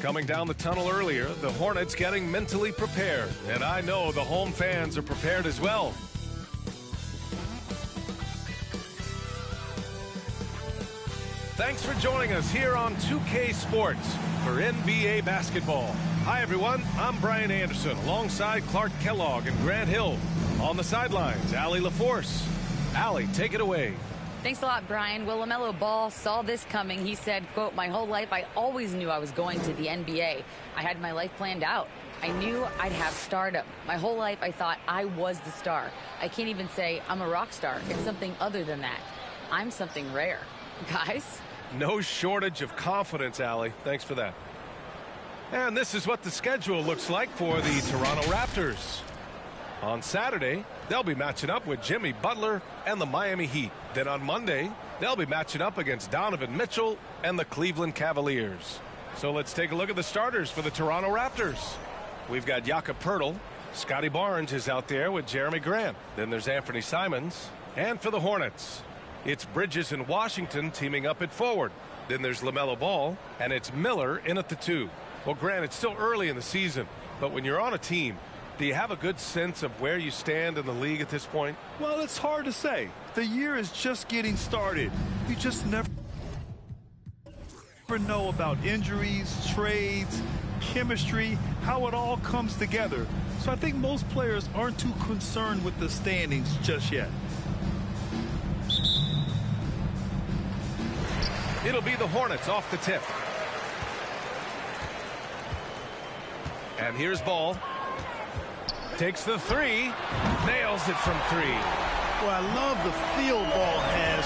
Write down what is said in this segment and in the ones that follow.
Coming down the tunnel earlier, the Hornets getting mentally prepared. And I know the home fans are prepared as well. Thanks for joining us here on 2K Sports for NBA basketball. Hi, everyone. I'm Brian Anderson alongside Clark Kellogg and Grant Hill. On the sidelines, Allie LaForce. Allie, take it away. Thanks a lot, Brian. Well, LaMelo Ball saw this coming. He said, quote, "My whole life, I always knew I was going to the NBA. I had my life planned out. I knew I'd have stardom. My whole life, I thought I was the star. I can't even say I'm a rock star. It's something other than that. I'm something rare." Guys? No shortage of confidence, Allie. Thanks for that. And this is what the schedule looks like for the Toronto Raptors. On Saturday, they'll be matching up with Jimmy Butler and the Miami Heat. Then on Monday, they'll be matching up against Donovan Mitchell and the Cleveland Cavaliers. So let's take a look at the starters for the Toronto Raptors. We've got Jakob Poeltl. Scotty Barnes is out there with Jeremy Grant. Then there's Anthony Simons. And for the Hornets, it's Bridges and Washington teaming up at forward. Then there's LaMelo Ball, and it's Miller in at the 2. Well, Grant, it's still early in the season, but when you're on a team, do you have a good sense of where you stand in the league at this point? Well, it's hard to say. The year is just getting started. You just never know about injuries, trades, chemistry, how it all comes together. So I think most players aren't too concerned with the standings just yet. It'll be the Hornets off the tip. And here's Ball. Takes the 3. Nails it from 3. Well, I love the feel Ball has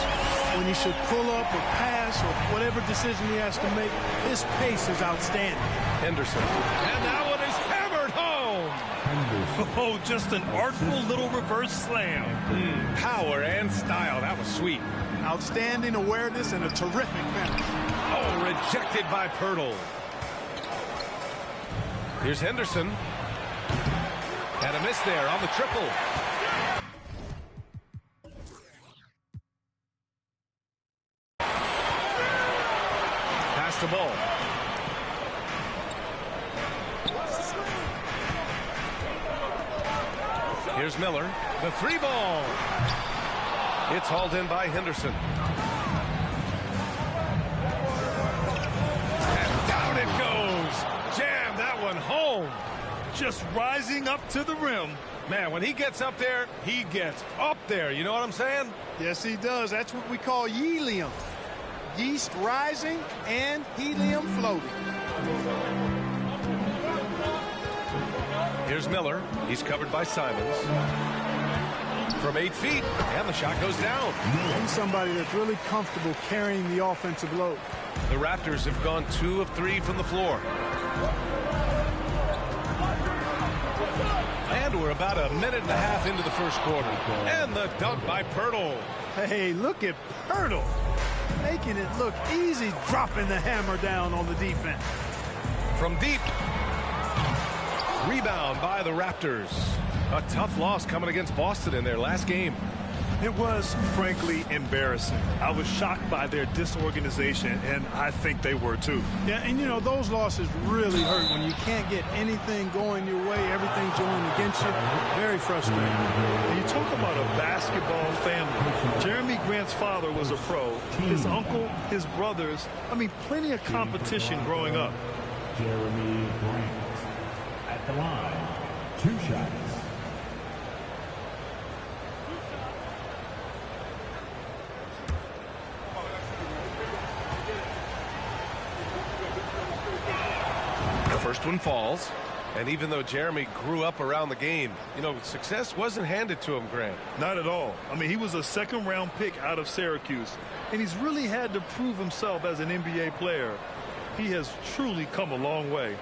when he should pull up or pass or whatever decision he has to make. His pace is outstanding. Henderson. And that one is hammered home. Oh, just an artful little reverse slam. Power and style. That was sweet. Outstanding awareness and a terrific finish. Oh, rejected by Poeltl. Here's Henderson. And a miss there on the triple. Pass the ball. Here's Miller. The 3 ball. It's hauled in by Henderson. And down it goes. Jam that one home. Just rising up to the rim. Man, when he gets up there, he gets up there. You know what I'm saying? Yes, he does. That's what we call helium. Yeast rising and helium floating. Here's Miller. He's covered by Simons. From 8 feet, and the shot goes down. He's somebody that's really comfortable carrying the offensive load. The Raptors have gone 2 of 3 from the floor. And we're about a minute and a half into the first quarter. And the dunk by Poeltl. Hey, look at Poeltl. Making it look easy, dropping the hammer down on the defense. From deep. Rebound by the Raptors. A tough loss coming against Boston in their last game. It was, frankly, embarrassing. I was shocked by their disorganization, and I think they were too. Yeah, and you know, those losses really hurt when you can't get anything going your way, everything's going against you. Very frustrating. When you talk about a basketball family, Jeremy Grant's father was a pro. His uncle, his brothers, I mean, plenty of competition growing up. Jeremy Grant at the line, 2 shots. First one falls, and even though Jeremy grew up around the game, you know, success wasn't handed to him, Grant. Not at all. I mean, he was a second-round pick out of Syracuse, and he's really had to prove himself as an NBA player. He has truly come a long way.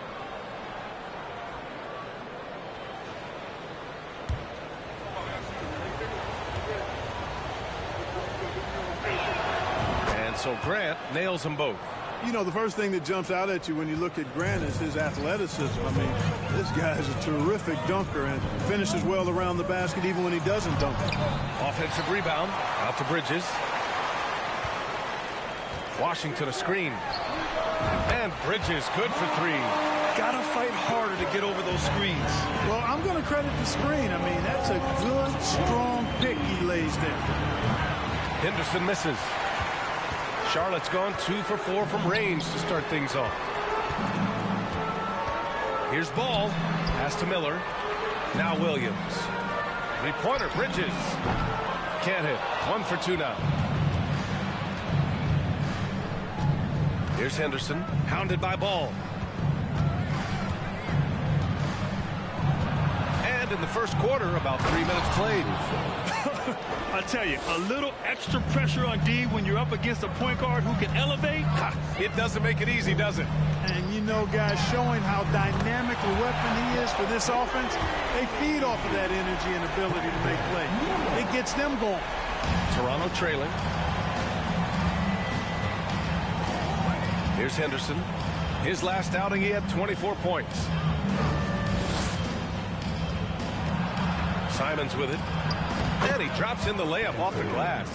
And so Grant nails them both. You know, the first thing that jumps out at you when you look at Grant is his athleticism. I mean, this guy is a terrific dunker and finishes well around the basket even when he doesn't dunk it. Offensive rebound out to Bridges. Washington a screen. And Bridges good for 3. Gotta fight harder to get over those screens. Well, I'm going to credit the screen. I mean, that's a good, strong pick he lays there. Henderson misses. Charlotte's gone 2 for 4 from range to start things off. Here's ball. Pass to Miller. Now Williams. 3-pointer, Bridges. Can't hit. 1 for 2 now. Here's Henderson. Hounded by Ball. And in the first quarter, about 3 minutes played. I tell you, a little extra pressure on D when you're up against a point guard who can elevate. It doesn't make it easy, does it? And you know, guys, showing how dynamic a weapon he is for this offense, they feed off of that energy and ability to make plays. It gets them going. Toronto trailing. Here's Henderson. His last outing, he had 24 points. Simons with it. And he drops in the layup off the glass.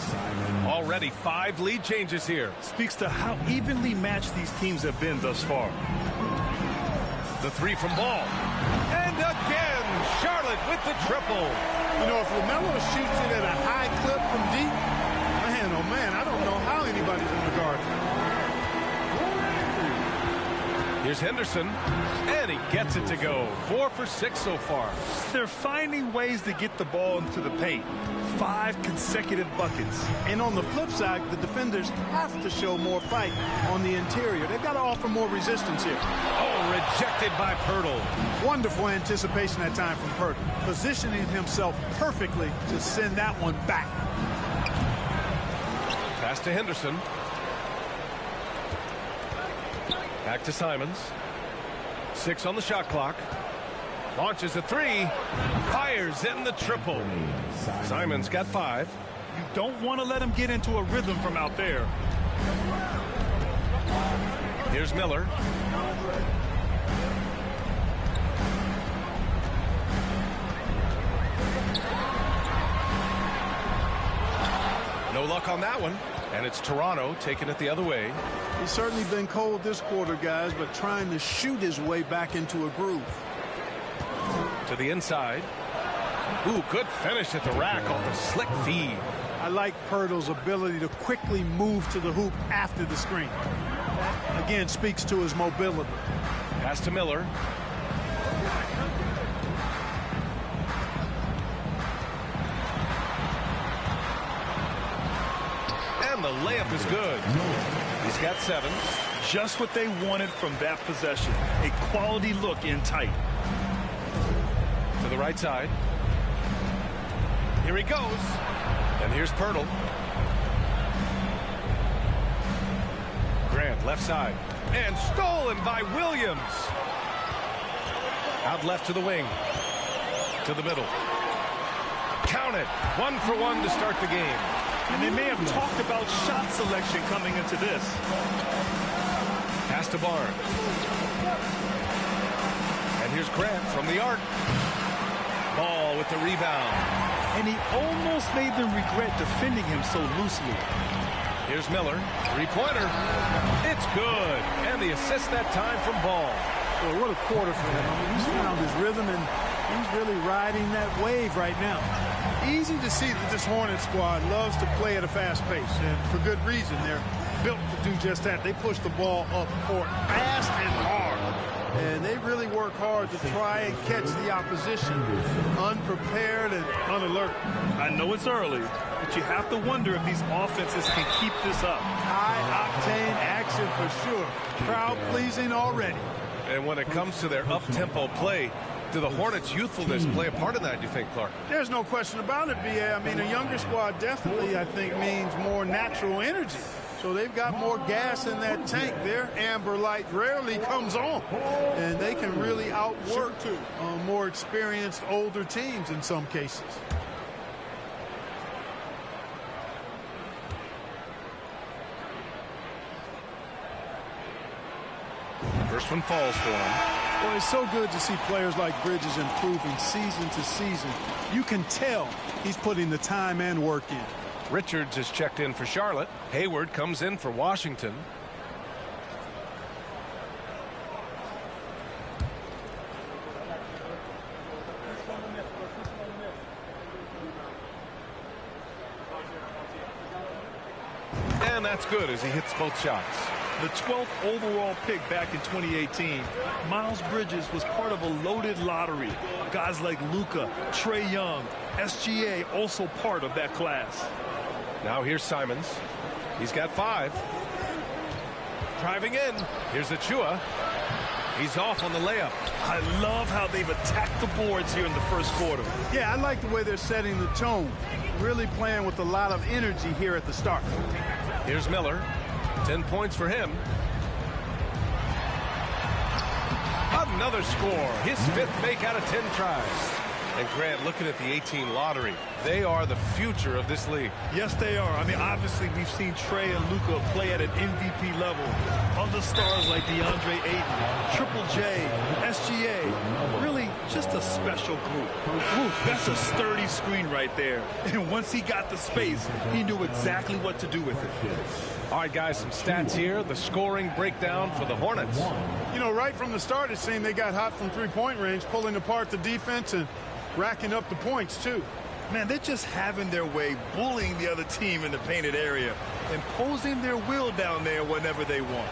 Already 5 lead changes here. Speaks to how evenly matched these teams have been thus far. The 3 from Ball. And again, Charlotte with the triple. You know, if LaMelo shoots it at a high clip from deep, man, oh man, I don't know how anybody's in the guard. Here's Henderson, and he gets it to go. 4 for 6 so far. They're finding ways to get the ball into the paint. 5 consecutive buckets. And on the flip side, the defenders have to show more fight on the interior. They've got to offer more resistance here. Oh, rejected by Pirtle. Wonderful anticipation that time from Pirtle, positioning himself perfectly to send that one back. Pass to Henderson. Back to Simons. 6 on the shot clock. Launches a 3. Fires in the triple. Simons got 5. You don't want to let him get into a rhythm from out there. Here's Miller. No luck on that one. And it's Toronto taking it the other way. He's certainly been cold this quarter, guys, but trying to shoot his way back into a groove. To the inside. Ooh, good finish at the rack off a slick feed. I like Pirtle's ability to quickly move to the hoop after the screen. That, again, speaks to his mobility. Pass to Miller. And the layup is good. He's got 7. Just what they wanted from that possession. A quality look in tight. To the right side. Here he goes. And here's Pirtle. Grant left side. And stolen by Williams. Out left to the wing. To the middle. Count it. 1 for 1 to start the game. And they may have talked about shot selection coming into this. Pass to Barnes. And here's Grant from the arc. Ball with the rebound. And he almost made them regret defending him so loosely. Here's Miller. 3-pointer. It's good. And the assist that time from Ball. Well, what a quarter for him. I mean, he's found his rhythm, and he's really riding that wave right now. Easy to see that this Hornets squad loves to play at a fast pace, and for good reason. They're built to do just that. They push the ball up court fast and hard, and they really work hard to try and catch the opposition unprepared and unalert. I know it's early, but you have to wonder if these offenses can keep this up. High-octane action for sure. Crowd-pleasing already. And when it comes to their up-tempo play, do the Hornets' youthfulness play a part in that, do you think, Clark? There's no question about it, B.A. I mean, a younger squad definitely, I think, means more natural energy. So they've got more gas in that tank. Their amber light rarely comes on. And they can really outwork more experienced, older teams in some cases. First one falls for him. Well, it's so good to see players like Bridges improving season to season. You can tell he's putting the time and work in. Richards is checked in for Charlotte. Hayward comes in for Washington. that's good as he hits both shots. The 12th overall pick back in 2018, Miles Bridges was part of a loaded lottery. Guys like Luka, Trae Young, SGA also part of that class. Now here's Simons. He's got 5. Driving in. Here's Achua. He's off on the layup. I love how they've attacked the boards here in the first quarter. Yeah, I like the way they're setting the tone. Really playing with a lot of energy here at the start. Here's Miller. 10 points for him. Another score. His 5th make out of 10 tries. And Grant, looking at the 18 lottery, they are the future of this league. Yes, they are. I mean, obviously, we've seen Trae and Luka play at an MVP level. Other stars like DeAndre Ayton, Triple J, SGA, really just a special group. Ooh, that's a sturdy screen right there. And once he got the space, he knew exactly what to do with it. All right, guys, some stats here. The scoring breakdown for the Hornets. You know, right from the start, it seemed they got hot from three-point range, pulling apart the defense and racking up the points, too. Man, they're just having their way, bullying the other team in the painted area, imposing their will down there whenever they want.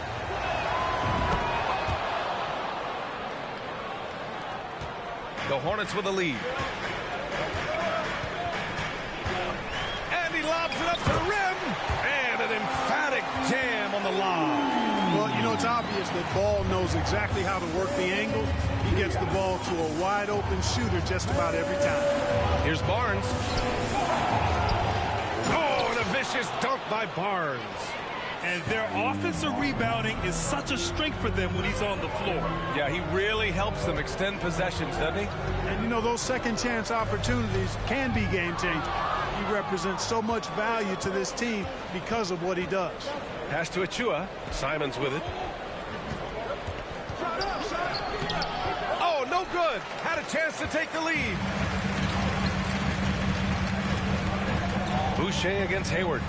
The Hornets with a lead. And he lobs it up to the rim. And an emphatic jam on the lob. Well, you know, it's obvious that Ball knows exactly how to work the angles. He gets the ball to a wide-open shooter just about every time. Here's Barnes. Oh, and a vicious dunk by Barnes. And their offensive rebounding is such a strength for them when he's on the floor. Yeah, he really helps them extend possessions, doesn't he? And, you know, those second-chance opportunities can be game-changing. He represents so much value to this team because of what he does. Pass to Achua. Simons with it. Oh, no good. Had a chance to take the lead. Boucher against Hayward.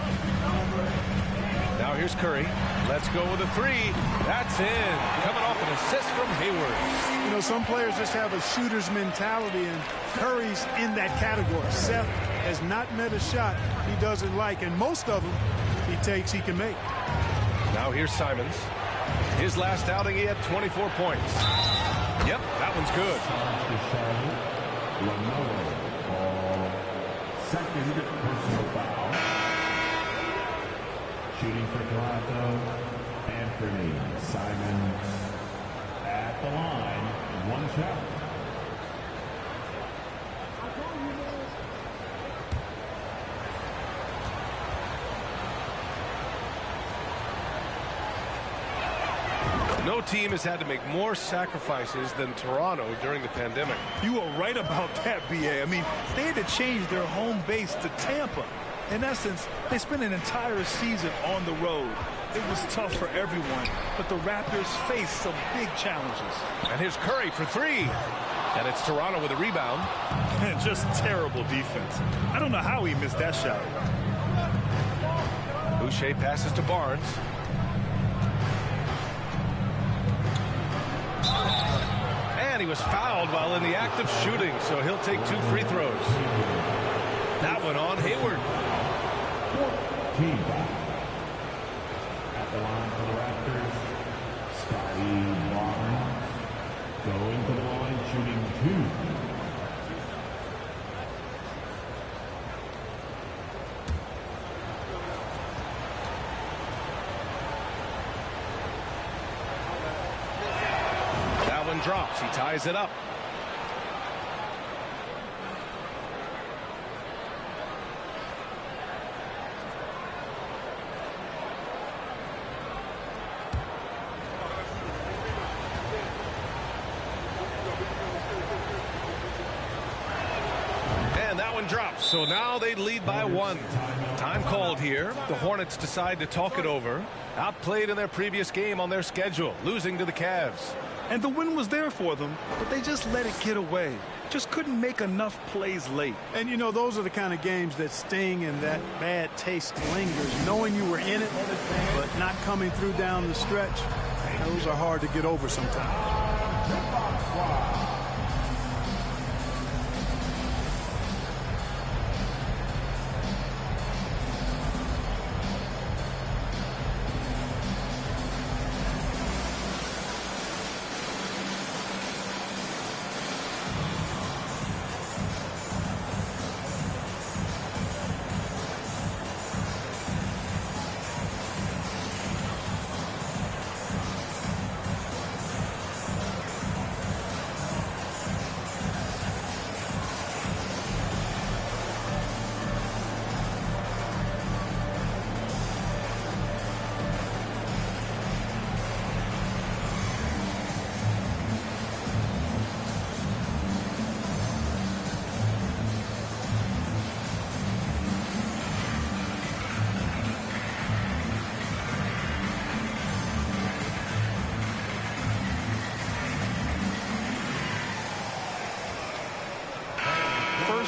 Now here's Curry. Let's go with a 3. That's in. Coming off an assist from Hayward. You know, some players just have a shooter's mentality, and Curry's in that category. Seth has not met a shot he doesn't like, and most of them he takes he can make. Now here's Simons. His last outing, he had 24 points. Yep, that one's good. Second personal foul. Shooting for Toronto, Anthony Simons at the line. 1 shot. No team has had to make more sacrifices than Toronto during the pandemic. You are right about that, B.A. I mean, they had to change their home base to Tampa. In essence, they spent an entire season on the road. It was tough for everyone, but the Raptors faced some big challenges. And here's Curry for 3. And it's Toronto with a rebound. And just terrible defense. I don't know how he missed that shot. Boucher passes to Barnes. And he was fouled while in the act of shooting, so he'll take 2 free throws. That one on Hayward. Team foul. At the line for the Raptors, Scotty Barnes going to the line, shooting 2. Drops. He ties it up. And that one drops. So now they lead by 1. Time called here. The Hornets decide to talk it over. Outplayed in their previous game on their schedule, losing to the Cavs. And the win was there for them, but they just let it get away. Just couldn't make enough plays late. And, you know, those are the kind of games that sting and that bad taste lingers. Knowing you were in it, but not coming through down the stretch, those are hard to get over sometimes.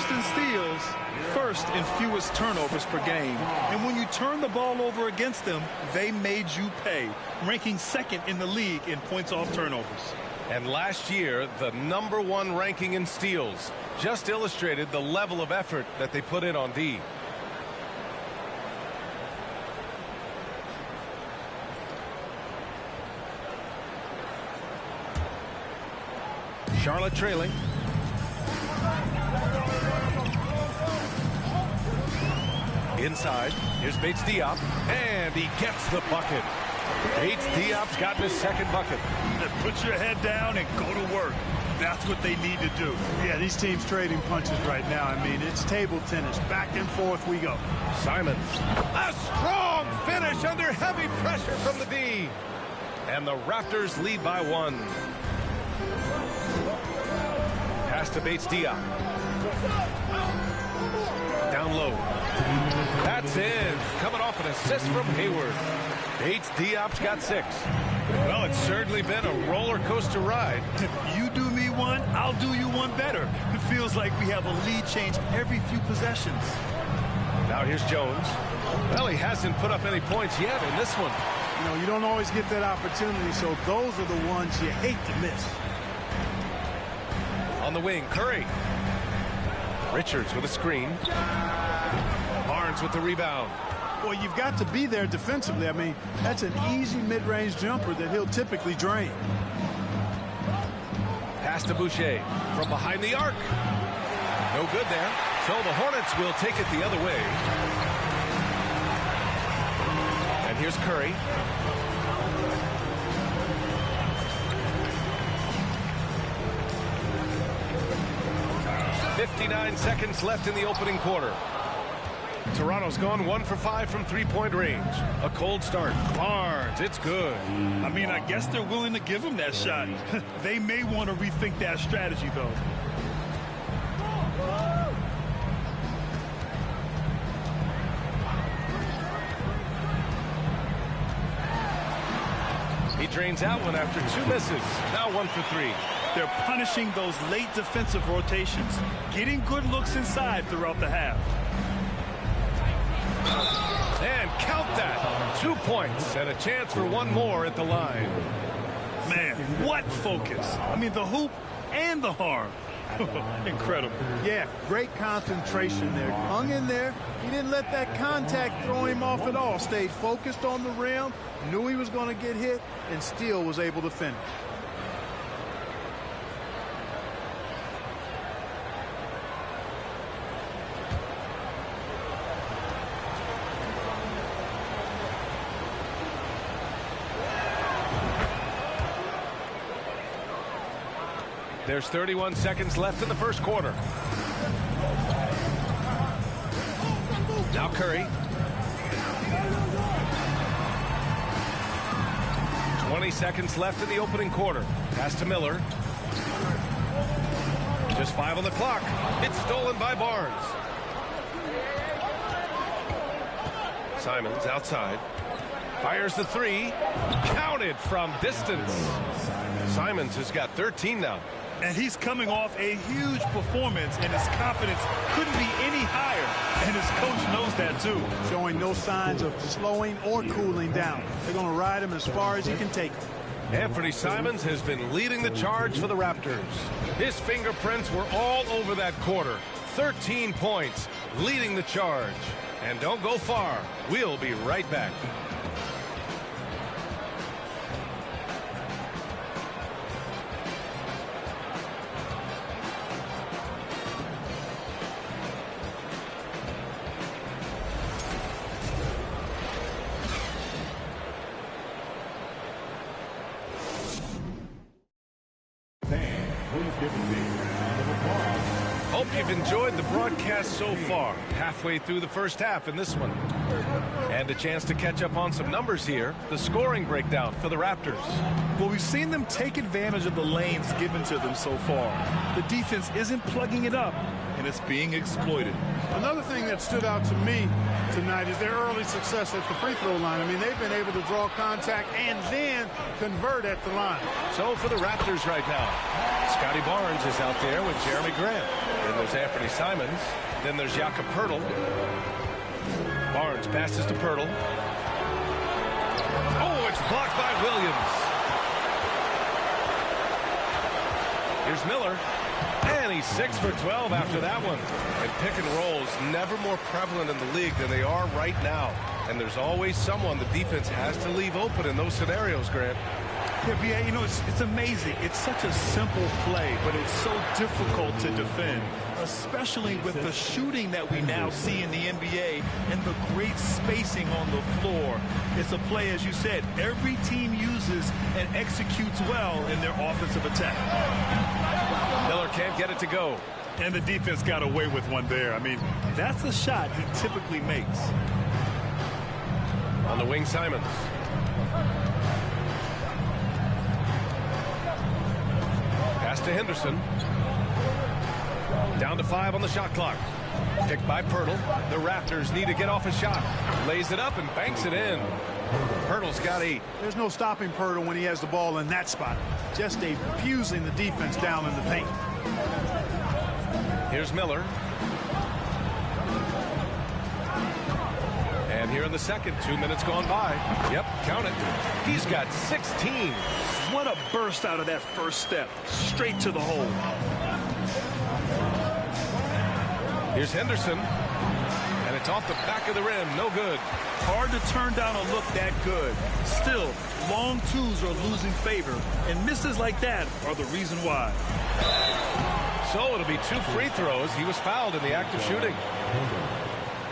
First in steals, first in fewest turnovers per game. And when you turn the ball over against them, they made you pay, ranking second in the league in points off turnovers. And last year, the #1 ranking in steals just illustrated the level of effort that they put in on D. Charlotte trailing. Inside, here's Bates Diop, and he gets the bucket. Bates Diop's gotten his second bucket. Put your head down and go to work. That's what they need to do. Yeah, these teams trading punches right now. I mean, it's table tennis. Back and forth we go. Simons, a strong finish under heavy pressure from the D. And the Raptors lead by 1. Pass to Bates Diop. Down low. That's in. Coming off an assist from Hayward. Bates Diop's got 6. Well, it's certainly been a roller coaster ride. You do me one, I'll do you one better. It feels like we have a lead change every few possessions. Now here's Jones. Well, he hasn't put up any points yet in this one. You know, you don't always get that opportunity, so those are the ones you hate to miss. On the wing, Curry. Richards with a screen. Barnes with the rebound. Well, you've got to be there defensively. I mean, that's an easy mid-range jumper that he'll typically drain. Pass to Boucher from behind the arc. No good there. So the Hornets will take it the other way. And here's Curry. .59 seconds left in the opening quarter. Toronto's gone 1 for 5 from three-point range. A cold start. Barnes, it's good. I mean, I guess they're willing to give him that shot. They may want to rethink that strategy, though. He drains out one after 2 misses. Now 1 for 3. They're punishing those late defensive rotations, getting good looks inside throughout the half. And count that. 2 points and a chance for one more at the line. Man, what focus. I mean, the hoop and the harm. Incredible. Yeah, great concentration there. Hung in there. He didn't let that contact throw him off at all. Stayed focused on the rim, knew he was going to get hit, and still was able to finish. There's 31 seconds left in the first quarter. Now Curry. 20 seconds left in the opening quarter. Pass to Miller. Just 5 on the clock. It's stolen by Barnes. Simons outside. Fires the 3. Counted from distance. Simons has got 13 now. And he's coming off a huge performance, and his confidence couldn't be any higher. And his coach knows that, too. Showing no signs of slowing or cooling down. They're going to ride him as far as he can take him. Anthony Simons has been leading the charge for the Raptors. His fingerprints were all over that quarter. 13 points, leading the charge. And don't go far. We'll be right back. Hope you've enjoyed the broadcast so far. Halfway through the first half in this one. And a chance to catch up on some numbers here. The scoring breakdown for the Raptors. Well, we've seen them take advantage of the lanes given to them so far. The defense isn't plugging it up, and it's being exploited. Another thing that stood out to me tonight is their early success at the free throw line. I mean, they've been able to draw contact and then convert at the line. So for the Raptors right now, Scotty Barnes is out there with Jeremy Grant. Then there's Anthony Simons. Then there's Jakob Poeltl. Barnes passes to Poeltl. Oh, it's blocked by Williams. Here's Miller. And he's 6 for 12 after that one. And pick and rolls never more prevalent in the league than they are right now. And there's always someone the defense has to leave open in those scenarios, Grant. Yeah, you know, it's amazing. It's such a simple play, but it's so difficult to defend, especially with the shooting that we now see in the NBA and the great spacing on the floor. It's a play, as you said, every team uses and executes well in their offensive attack. Miller can't get it to go. And the defense got away with one there. I mean, that's a shot he typically makes. On the wing, Simons. Pass to Henderson. Down to 5 on the shot clock. Picked by Poeltl. The Raptors need to get off a shot. Lays it up and banks it in. Poeltl's got 8. There's no stopping Poeltl when he has the ball in that spot. Just abusing the defense down in the paint. Here's Miller. And here in the second, 2 minutes gone by. Yep, count it. He's got 16. What a burst out of that first step. Straight to the hole. Here's Henderson. And it's off the back of the rim. No good. Hard to turn down a look that good. Still, long twos are losing favor. And misses like that are the reason why. So it'll be 2 free throws. He was fouled in the act of shooting.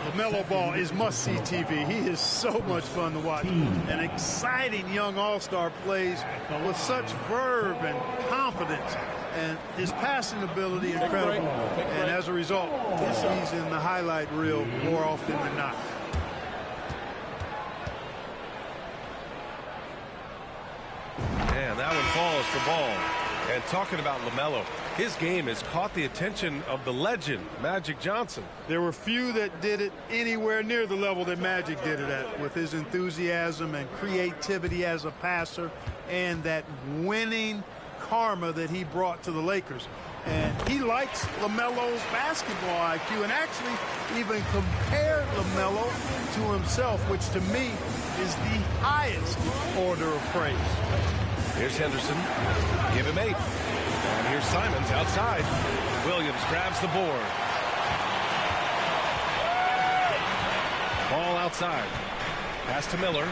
LaMelo Ball is must-see TV. He is so much fun to watch. An exciting young all-star plays with such verve and confidence. And his passing ability incredible. And as a result, he's in the highlight reel more often than not. And that one falls for Ball. And talking about LaMelo, his game has caught the attention of the legend, Magic Johnson. There were few that did it anywhere near the level that Magic did it at, with his enthusiasm and creativity as a passer and that winning karma that he brought to the Lakers. And he likes LaMelo's basketball IQ and actually even compared LaMelo to himself, which to me is the highest order of praise. Here's Henderson. Give him 8. And here's Simons outside. Williams grabs the board. Ball outside. Pass to Miller.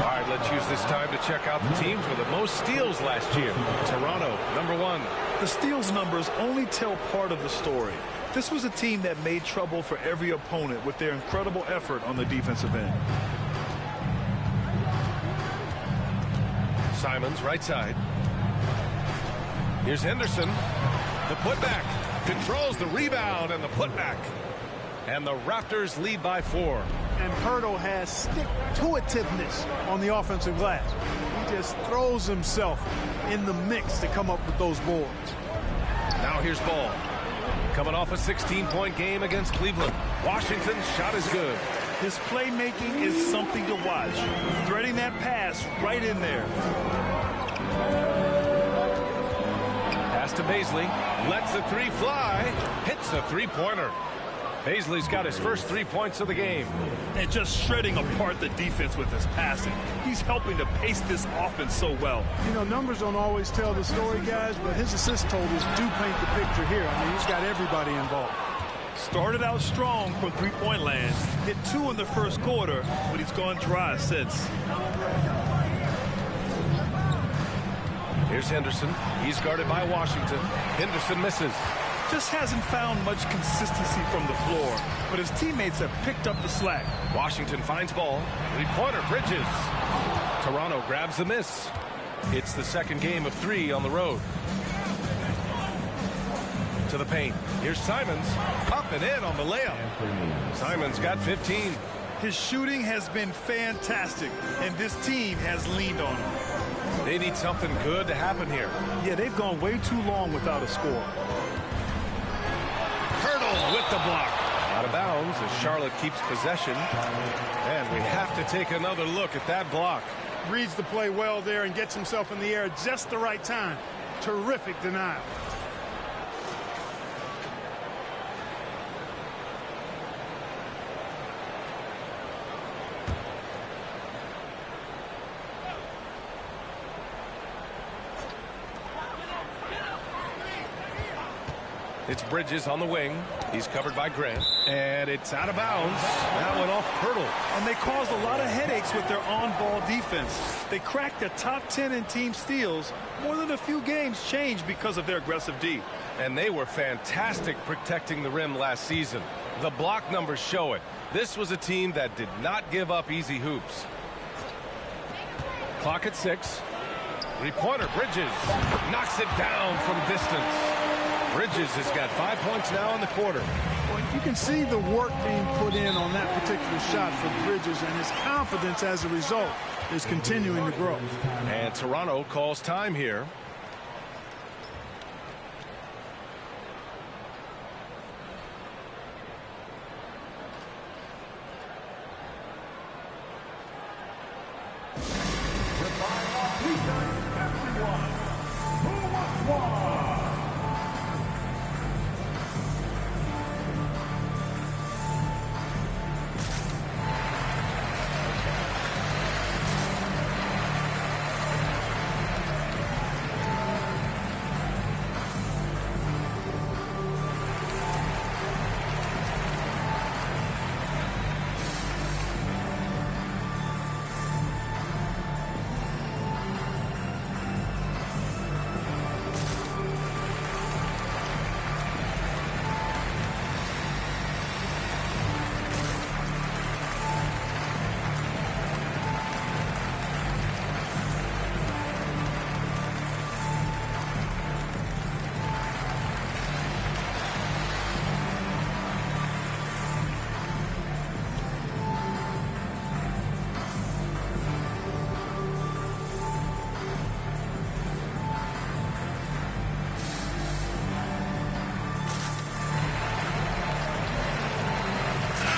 All right, let's use this time to check out the teams with the most steals last year. Toronto, number 1. The steals numbers only tell part of the story. This was a team that made trouble for every opponent with their incredible effort on the defensive end. Simons, right side. Here's Henderson. The putback. Controls the rebound and the putback. And the Raptors lead by 4. And Poeltl has stick-to-itiveness on the offensive glass. He just throws himself in the mix to come up with those boards. Now here's Ball. Coming off a 16-point game against Cleveland. Washington's shot is good. His playmaking is something to watch. Threading that pass right in there. Pass to Bazley. Lets the 3 fly. Hits a 3-pointer. Bazley's got his first 3 points of the game. And just shredding apart the defense with his passing. He's helping to pace this offense so well. You know, numbers don't always tell the story, guys, but his assist totals do paint the picture here. I mean, he's got everybody involved. Started out strong from three-point land. Hit 2 in the first quarter, but he's gone dry since. Here's Henderson. He's guarded by Washington. Henderson misses. Just hasn't found much consistency from the floor, but his teammates have picked up the slack. Washington finds Ball. 3-pointer, Bridges. Toronto grabs the miss. It's the second game of 3 on the road. To the paint. Here's Simons. Up and in on the layup. Simons got 15. His shooting has been fantastic, and this team has leaned on him. They need something good to happen here. Yeah, they've gone way too long without a score. Hurdle with the block. Out of bounds as Charlotte keeps possession. And we have to take another look at that block. Reads the play well there and gets himself in the air just the right time. Terrific denial. It's Bridges on the wing. He's covered by Grant. And it's out of bounds. That went off Hurdle. And they caused a lot of headaches with their on-ball defense. They cracked the top 10 in team steals. More than a few games changed because of their aggressive D. And they were fantastic protecting the rim last season. The block numbers show it. This was a team that did not give up easy hoops. Clock at 6. Three-pointer, Bridges. Knocks it down from distance. Bridges has got 5 points now in the quarter. Well, you can see the work being put in on that particular shot for Bridges, and his confidence as a result is continuing to grow. And Toronto calls time here.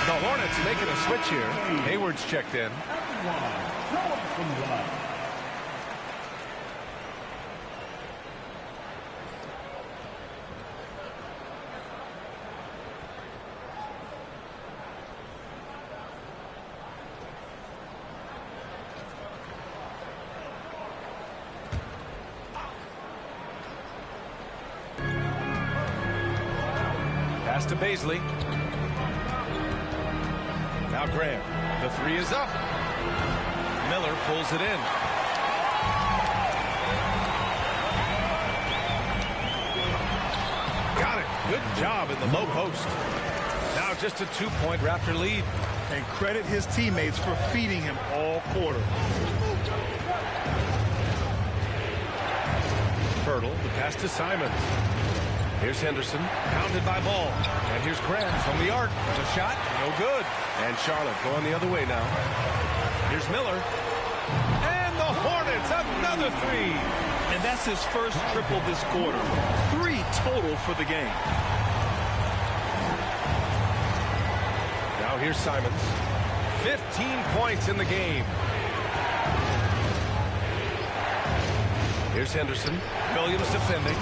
The Hornets making a switch here. Hayward's checked in. Pass to Baisley. Now Grant. The three is up. Miller pulls it in. Got it. Good job in the low post. Now just a 2-point Raptor lead. And credit his teammates for feeding him all quarter. Hurdle. The pass to Simons. Here's Henderson, pounded by Ball. And here's Grant from the arc. The shot, no good. And Charlotte going the other way now. Here's Miller. And the Hornets, another three. And that's his first triple this quarter. 3 total for the game. Now here's Simons. 15 points in the game. Here's Henderson. Williams defending.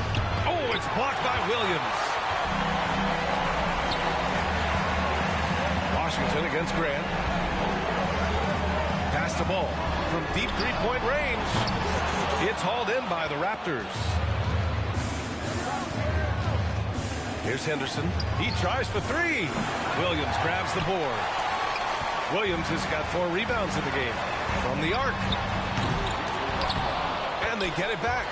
Oh, it's blocked by Williams. Washington against Grant. Pass the ball from deep three-point range. It's hauled in by the Raptors. Here's Henderson. He tries for 3. Williams grabs the board. Williams has got 4 rebounds in the game. From the arc. And they get it back.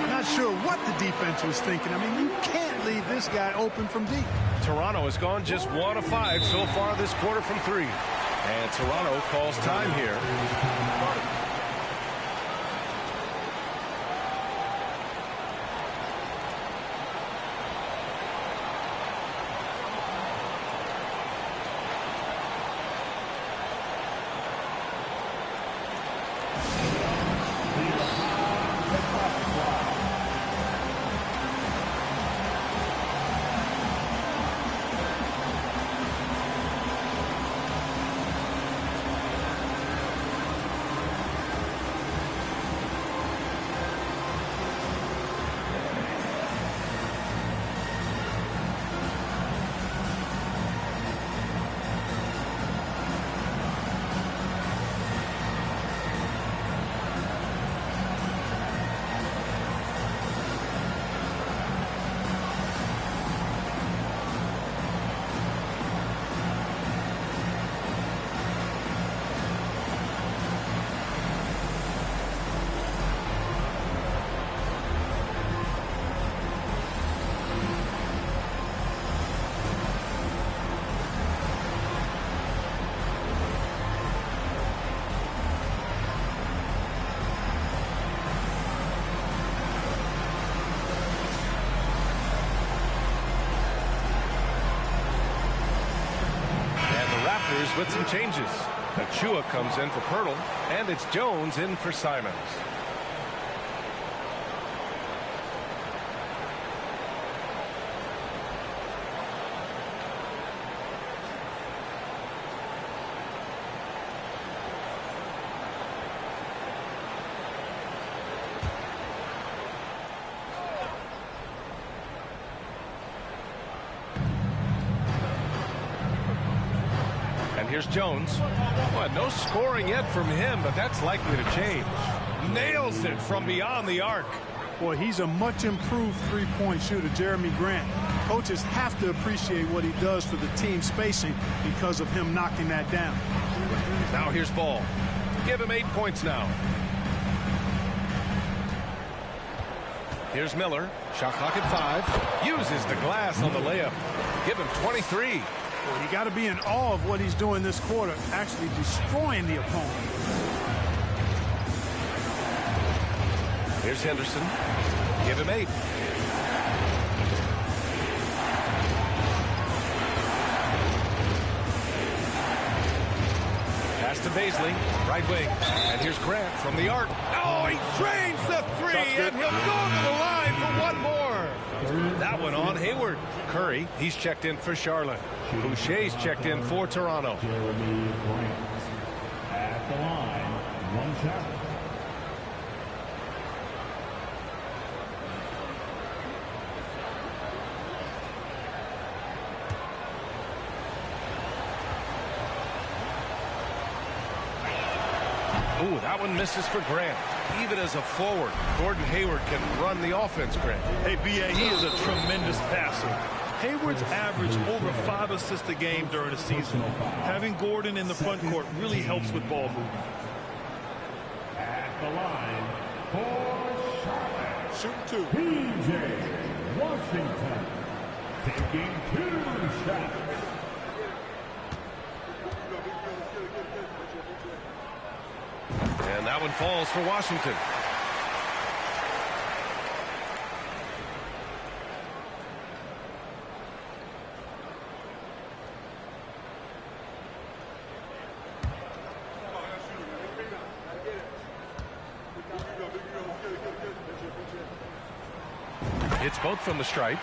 Not sure what the defense was thinking. I mean, you can't leave this guy open from deep. Toronto has gone just 1 of 5 so far this quarter from 3. And Toronto calls time here. Raptors with some changes. Achua comes in for Pirtle, and it's Jones in for Simons. Here's Jones. Well, no scoring yet from him, but that's likely to change. Nails it from beyond the arc. Boy, he's a much improved three-point shooter, Jeremy Grant. Coaches have to appreciate what he does for the team spacing because of him knocking that down. Now here's Ball. Give him 8 points now. Here's Miller. Shot clock at 5. Uses the glass on the layup. Give him 23. Well, you got to be in awe of what he's doing this quarter, actually destroying the opponent. Here's Henderson. Give him 8. Pass to Baisley, right wing. And here's Grant from the arc. Oh, he drains the 3, and he'll go to the line for one more. That one on Hayward. Curry, he's checked in for Charlotte. Boucher's checked in for Toronto. Jeremy Grant at the line, 1 shot. Ooh, that one misses for Grant. Even as a forward, Gordon Hayward can run the offense, Grant. Hey, B.A., he is a tremendous passer. Hayward's averaged over 5 assists a game during the season. Having Gordon in the front court really helps with ball movement. At the line for Charlotte. Shoot 2. P.J. Washington taking 2 shots. And that one falls for Washington. It's both from the stripe.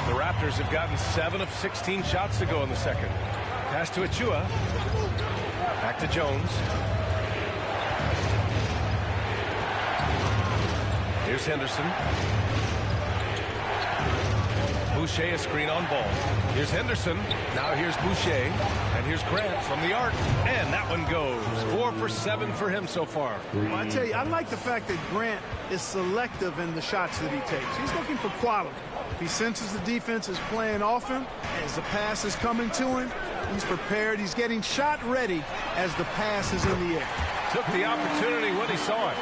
The Raptors have gotten 7 of 16 shots to go in the second. Pass to Achua. Back to Jones. Here's Henderson. Boucher a screen on Ball. Here's Henderson. Now here's Boucher. And here's Grant from the arc. And that one goes. 4 for 7 for him so far. Well, I tell you, I like the fact that Grant is selective in the shots that he takes. He's looking for quality. If he senses the defense is playing off him, as the pass is coming to him, he's prepared. He's getting shot ready as the pass is in the air. Took the opportunity when he saw it.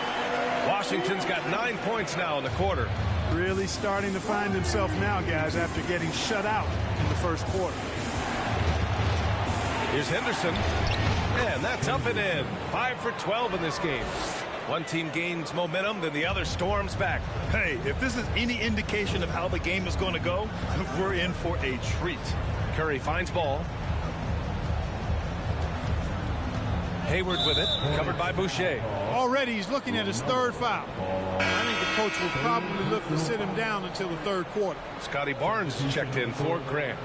Washington's got 9 points now in the quarter. Really starting to find himself now, guys, after getting shut out in the first quarter. Here's Henderson. And that's up and in. 5 for 12 in this game. One team gains momentum, then the other storms back. Hey, if this is any indication of how the game is going to go, we're in for a treat. Curry finds Ball. Hayward with it, covered by Boucher. Already he's looking at his 3rd foul. I think the coach will probably look to sit him down until the 3rd quarter. Scotty Barnes checked in for Grant.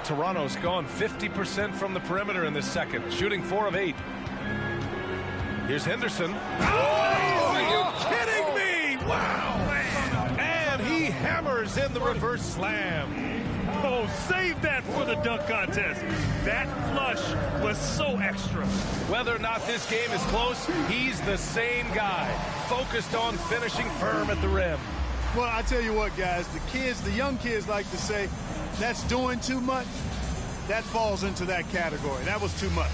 Toronto's gone 50% from the perimeter in this second, shooting 4 of 8. Here's Henderson. Oh, are you kidding me? Wow. And he hammers in the reverse slam. Oh, save that for the dunk contest. That flush was so extra. Whether or not this game is close, he's the same guy, focused on finishing firm at the rim. Well, I tell you what, guys, the young kids like to say, that's doing too much. That falls into that category. That was too much.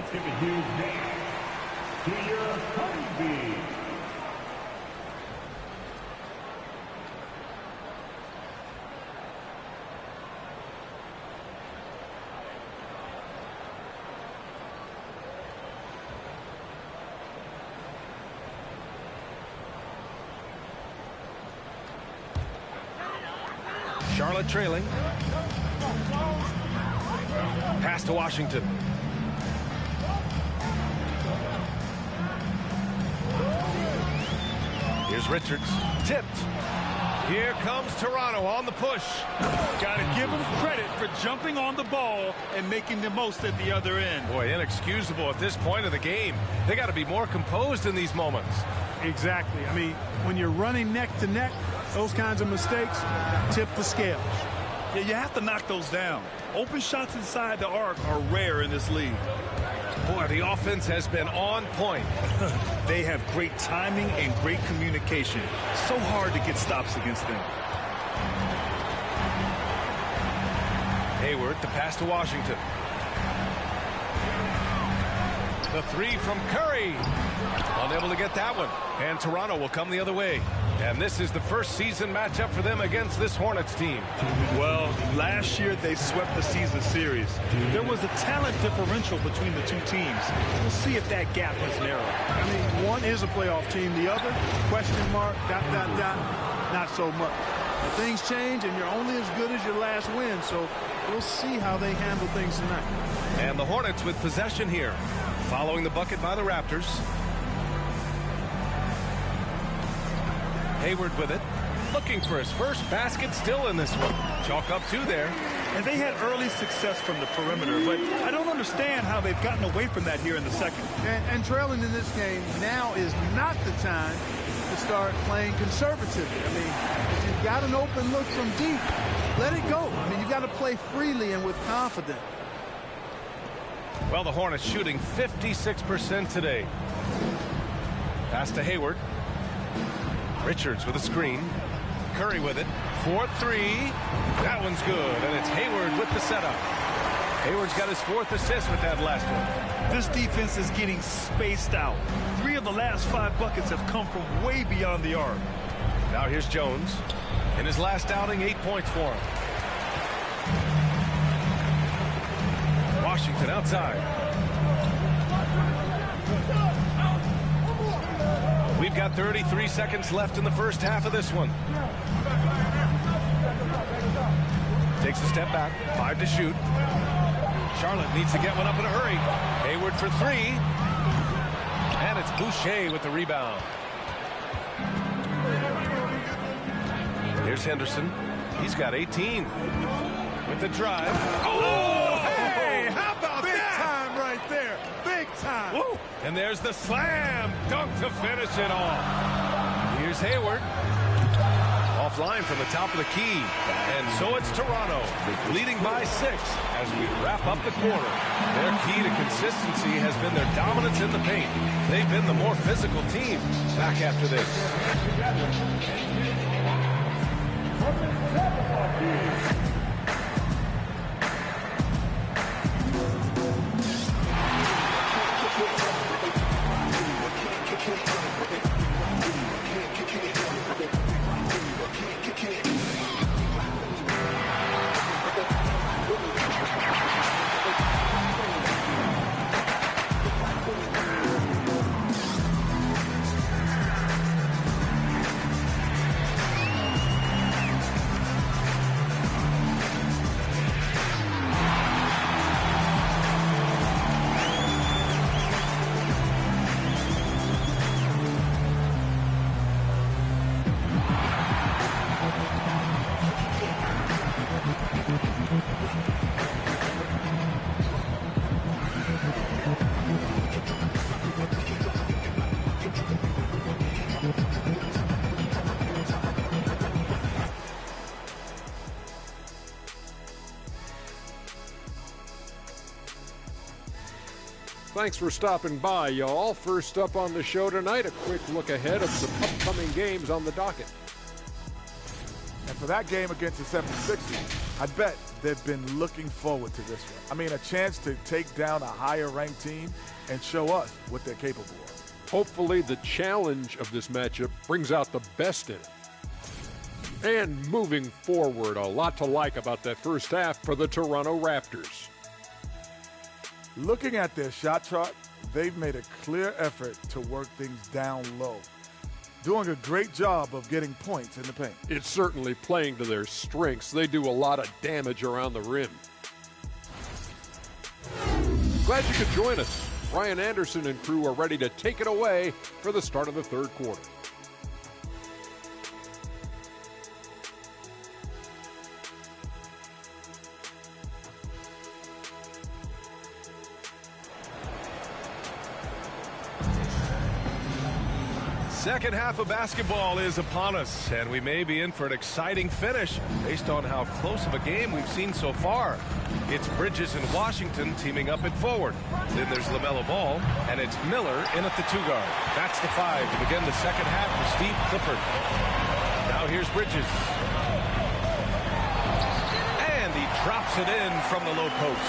Let's give a huge hand to your Honeybee. Charlotte trailing. Pass to Washington. Here's Richards. Tipped. Here comes Toronto on the push. Got to give them credit for jumping on the ball and making the most at the other end. Boy, inexcusable at this point of the game. They got to be more composed in these moments. Exactly. I mean, when you're running neck to neck, those kinds of mistakes tip the scales. Yeah, you have to knock those down. Open shots inside the arc are rare in this league. Boy, the offense has been on point. They have great timing and great communication. So hard to get stops against them. Hayward, the pass to Washington. The three from Curry. Unable to get that one. And Toronto will come the other way. And this is the first season matchup for them against this Hornets team. Well, last year they swept the season series. There was a talent differential between the two teams. We'll see if that gap has narrowed. I mean, one is a playoff team. The other, question mark, ... not so much. But things change, and you're only as good as your last win. So we'll see how they handle things tonight. And the Hornets with possession here. Following the bucket by the Raptors. Hayward with it. Looking for his first basket still in this one. Chalk up two there. And they had early success from the perimeter, but I don't understand how they've gotten away from that here in the second. And trailing in this game, now is not the time to start playing conservatively. I mean, if you've got an open look from deep, let it go. I mean, you've got to play freely and with confidence. Well, the Hornets shooting 56% today. Pass to Hayward. Richards with a screen. Curry with it. 4-3. That one's good, and it's Hayward with the setup. Hayward's got his fourth assist with that last one. This defense is getting spaced out. 3 of the last 5 buckets have come from way beyond the arc. Now here's Jones. In his last outing, 8 points for him. Washington outside. We've got 33 seconds left in the first half of this one. Takes a step back. 5 to shoot. Charlotte needs to get one up in a hurry. Hayward for 3. And it's Boucher with the rebound. Here's Henderson. He's got 18. With the drive. Oh, hey! How about Big that? time right there. Big time. Woo. And there's the slam dunk to finish it off. Here's Hayward. Offline from the top of the key. And so it's Toronto leading by 6 as we wrap up the quarter. Their key to consistency has been their dominance in the paint. They've been the more physical team. Back after this. Thanks for stopping by, y'all. First up on the show tonight, a quick look ahead of some upcoming games on the docket. And for that game against the 76ers, I bet they've been looking forward to this one. I mean, a chance to take down a higher-ranked team and show us what they're capable of. Hopefully the challenge of this matchup brings out the best in it. And moving forward, a lot to like about that first half for the Toronto Raptors. Looking at their shot chart, they've made a clear effort to work things down low, doing a great job of getting points in the paint. It's certainly playing to their strengths. They do a lot of damage around the rim. Glad you could join us. Ryan Anderson and crew are ready to take it away for the start of the third quarter. Second half of basketball is upon us, and we may be in for an exciting finish based on how close of a game we've seen so far. It's Bridges and Washington teaming up at forward. Then there's LaMelo Ball, and it's Miller in at the 2-guard. That's the 5 to begin the second half for Steve Clifford. Now here's Bridges. And he drops it in from the low post.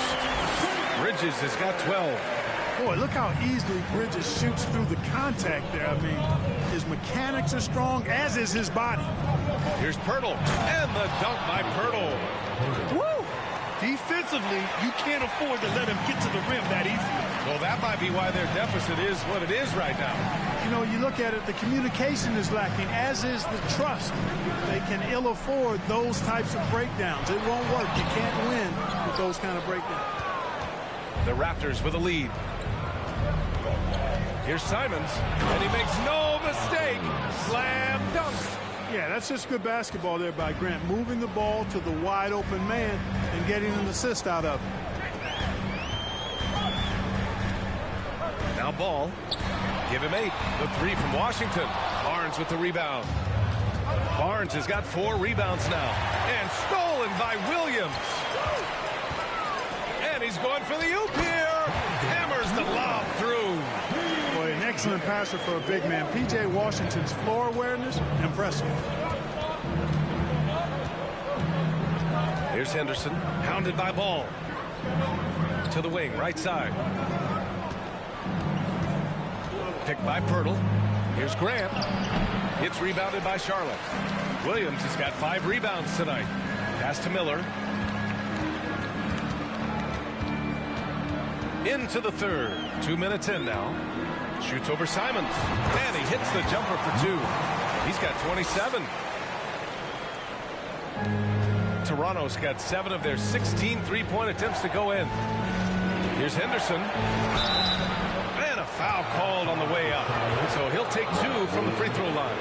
Bridges has got 12. Boy, look how easily Bridges shoots through the contact there. I mean, his mechanics are strong, as is his body. Here's Pirtle, and the dunk by Pirtle. Woo! Defensively, you can't afford to let him get to the rim that easily. Well, that might be why their deficit is what it is right now. You know, you look at it, the communication is lacking, as is the trust. They can ill afford those types of breakdowns. It won't work. You can't win with those kind of breakdowns. The Raptors with a lead. Here's Simons, and he makes no mistake. Slam dunk. Yeah, that's just good basketball there by Grant, moving the ball to the wide open man and getting an assist out of it. Now Ball. Give him 8. The 3 from Washington. Barnes with the rebound. Barnes has got 4 rebounds now. And stolen by Williams. And he's going for the oop here. Hammers the lob through. Boy, an excellent passer for a big man. P.J. Washington's floor awareness, impressive. Here's Henderson, hounded by Ball. To the wing, right side. Picked by Pirtle. Here's Grant. It's rebounded by Charlotte. Williams has got 5 rebounds tonight. Pass to Miller. Into the third. 2 minutes in now. Shoots over Simons. And he hits the jumper for 2. He's got 27. Toronto's got 7 of their 16 three-point attempts to go in. Here's Henderson. And a foul called on the way up. So he'll take 2 from the free throw line.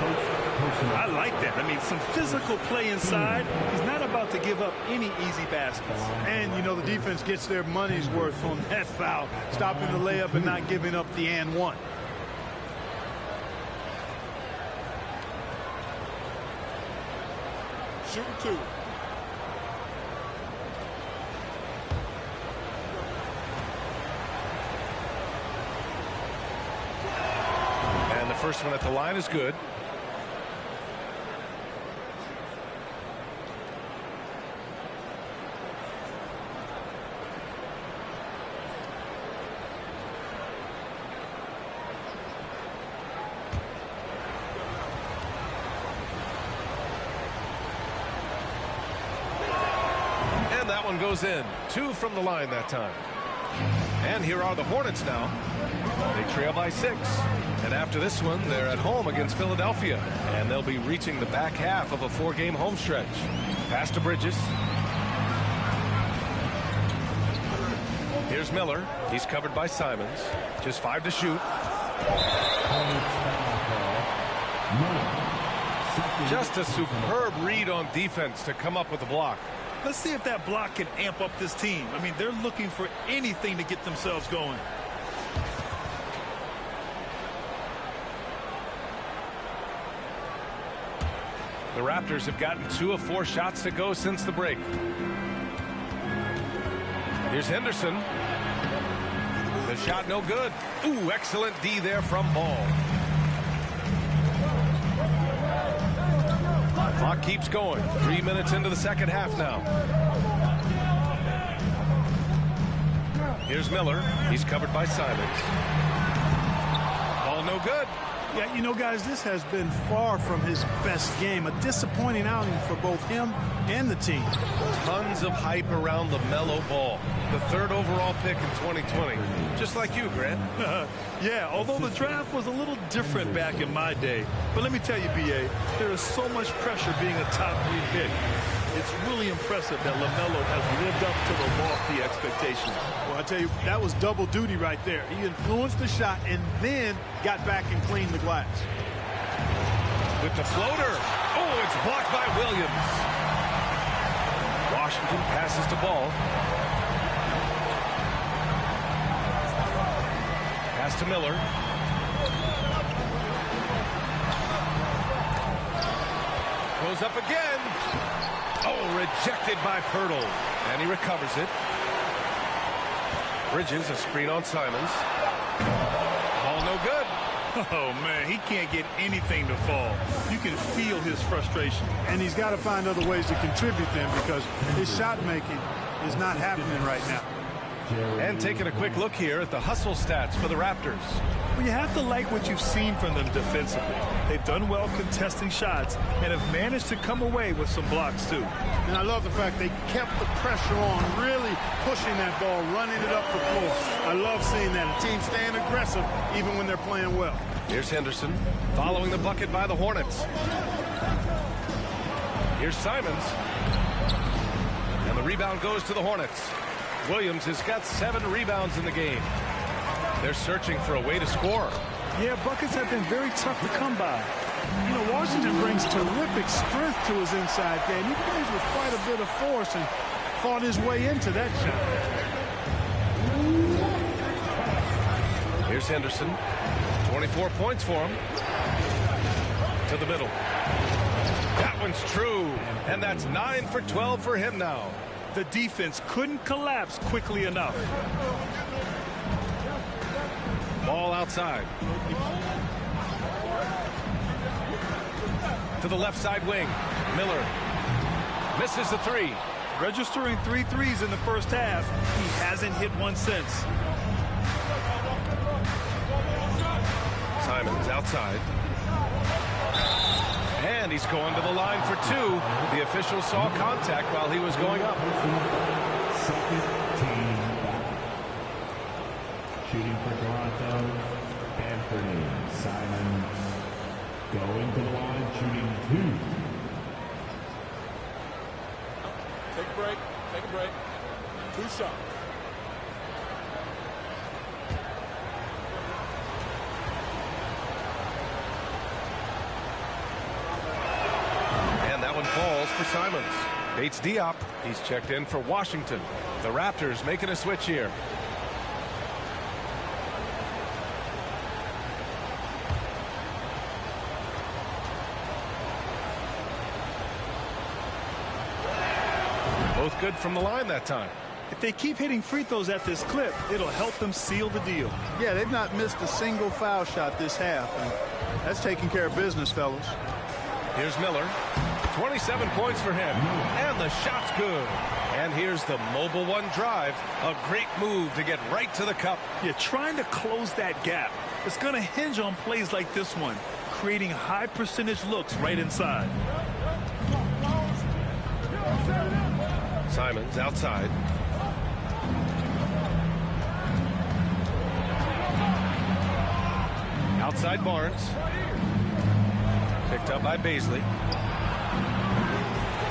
I like that. I mean, some physical play inside. He's not about to give up any easy baskets. And, you know, the defense gets their money's worth on that foul, stopping the layup and not giving up the and one. Shooting 2. And the first one at the line is good. That one goes in. 2 from the line that time. And here are the Hornets now. They trail by 6. And after this one, they're at home against Philadelphia. And they'll be reaching the back half of a 4-game home stretch. Pass to Bridges. Here's Miller. He's covered by Simons. Just 5 to shoot. Just a superb read on defense to come up with the block. Let's see if that block can amp up this team. I mean, they're looking for anything to get themselves going. The Raptors have gotten 2 of 4 shots to go since the break. Here's Henderson. The shot no good. Ooh, excellent D there from Ball. Clock keeps going. 3 minutes into the second half now. Here's Miller. He's covered by Simons. Ball no good. Yeah, you know, guys, this has been far from his best game. A disappointing outing for both him and the team. Tons of hype around the Melo Ball. The 3rd overall pick in 2020. Just like you, Grant. Yeah, although the draft was a little different back in my day. But let me tell you, B.A., there is so much pressure being a top 3 pick. It's really impressive that LaMelo has lived up to the lofty expectations. Well, I tell you, that was double duty right there. He influenced the shot and then got back and cleaned the glass. With the floater. Oh, it's blocked by Williams. Washington passes to Ball. Pass to Miller. Goes up again. Oh, rejected by Pirtle. And he recovers it. Bridges, a screen on Simons. Ball no good. Oh, man, he can't get anything to fall. You can feel his frustration. And he's got to find other ways to contribute them because his shot making is not happening right now. And taking a quick look here at the hustle stats for the Raptors. Well, you have to like what you've seen from them defensively. They've done well contesting shots and have managed to come away with some blocks, too. And I love the fact they kept the pressure on, really pushing that ball, running it up the floor. I love seeing that. A team staying aggressive even when they're playing well. Here's Henderson following the bucket by the Hornets. Here's Simons. And the rebound goes to the Hornets. Williams has got 7 rebounds in the game. They're searching for a way to score. Yeah, buckets have been very tough to come by. You know, Washington brings terrific strength to his inside game. He plays with quite a bit of force and fought his way into that shot. Here's Henderson. 24 points for him. To the middle. That one's true. And that's 9 for 12 for him now. The defense couldn't collapse quickly enough. Ball outside. To the left side wing. Miller misses the 3. Registering 3 threes in the first half. He hasn't hit one since. Simons outside. And he's going to the line for 2. The official saw contact while he was going up. Second team foul. Shooting for Toronto, Anthony Simons. Going to the line, shooting 2. Take a break. Take a break. 2 shots. And that one falls for Simons. Bates Diop. He's checked in for Washington. The Raptors making a switch here. Both good from the line that time. If they keep hitting free throws at this clip, it'll help them seal the deal. Yeah, they've not missed a single foul shot this half, and that's taking care of business, fellas. Here's Miller. 27 points for him. And the shot's good. And here's the mobile 1 drive. A great move to get right to the cup. You're trying to close that gap. It's going to hinge on plays like this one, creating high percentage looks right inside. Simons outside. Outside Barnes. Picked up by Baisley.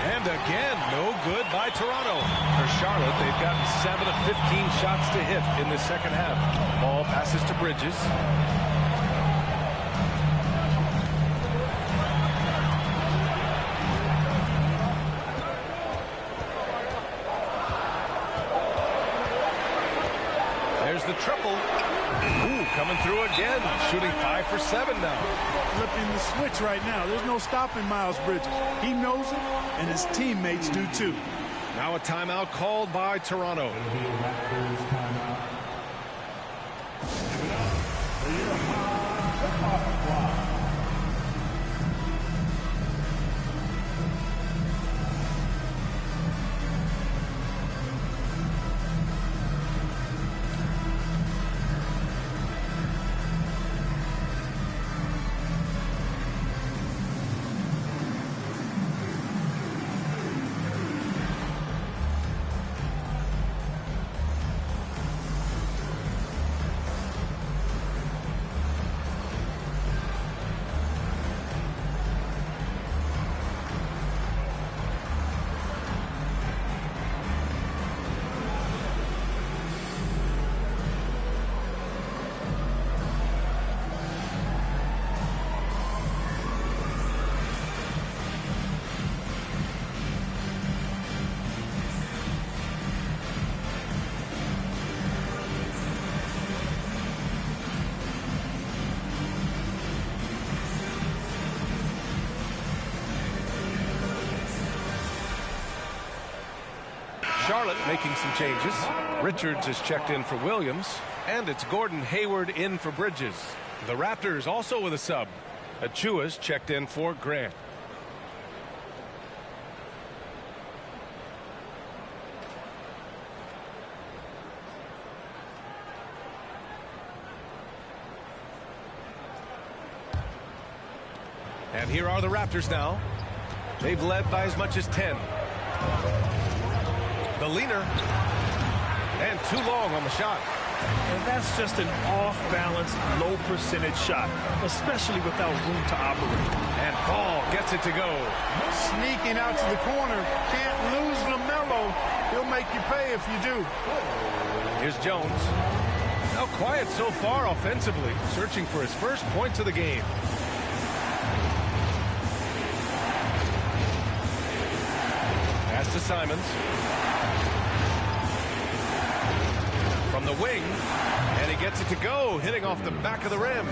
And again, no good by Toronto. For Charlotte, they've gotten 7 of 15 shots to hit in the second half. Ball passes to Bridges. There's the triple. Ooh, coming through again. Shooting 5 for 7 now. Flipping the switch right now. There's no stopping Miles Bridges. He knows it, and his teammates do too. Now a timeout called by Toronto. Raptors timeout. Charlotte making some changes. Richards is checked in for Williams, and it's Gordon Hayward in for Bridges. The Raptors also with a sub. Achua's checked in for Grant. And here are the Raptors now. They've led by as much as 10. The leaner. And too long on the shot. And that's just an off-balance, low-percentage shot, especially without room to operate. And Ball gets it to go. Sneaking out to the corner. Can't lose LaMelo. He'll make you pay if you do. Here's Jones. Now quiet so far offensively, searching for his first points of the game. Pass to Simons. From the wing, and he gets it to go, hitting off the back of the rim.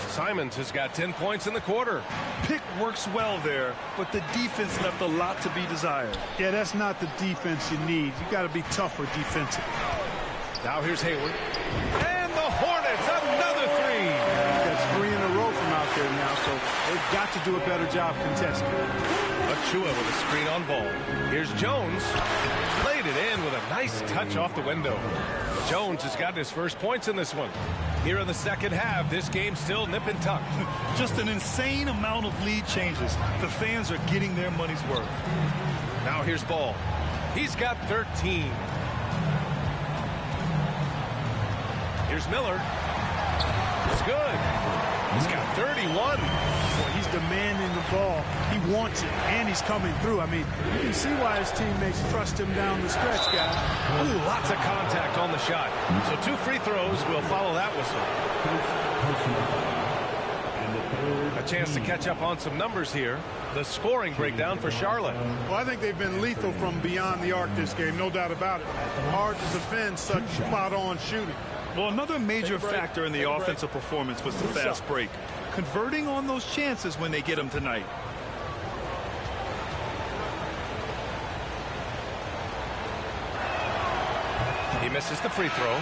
Simons has got 10 points in the quarter. Pick works well there, but the defense left a lot to be desired. Yeah, that's not the defense you need. You got to be tougher defensively. Now here's Hayward. And the Hornets, another three. That's 3 in a row from out there now, so they've got to do a better job contesting. Achua with a screen on Ball. Here's Jones. Played it in with a nice touch off the window. Jones has gotten his first points in this one. Here in the second half, this game still nip and tuck. Just an insane amount of lead changes. The fans are getting their money's worth. Now here's Ball. He's got 13. Here's Miller. It's good. He's got 31. Boy, he's demanding the ball. He wants it, and he's coming through. I mean, you can see why his teammates trust him down the stretch, guys. Ooh, lots of contact on the shot. So 2 free throws will follow that whistle. A chance to catch up on some numbers here. The scoring breakdown for Charlotte. Well, I think they've been lethal from beyond the arc this game, no doubt about it. Hard to defend such spot-on shooting. Well, another major factor in the offensive performance was the fast break. Converting on those chances when they get them tonight. He misses the free throw.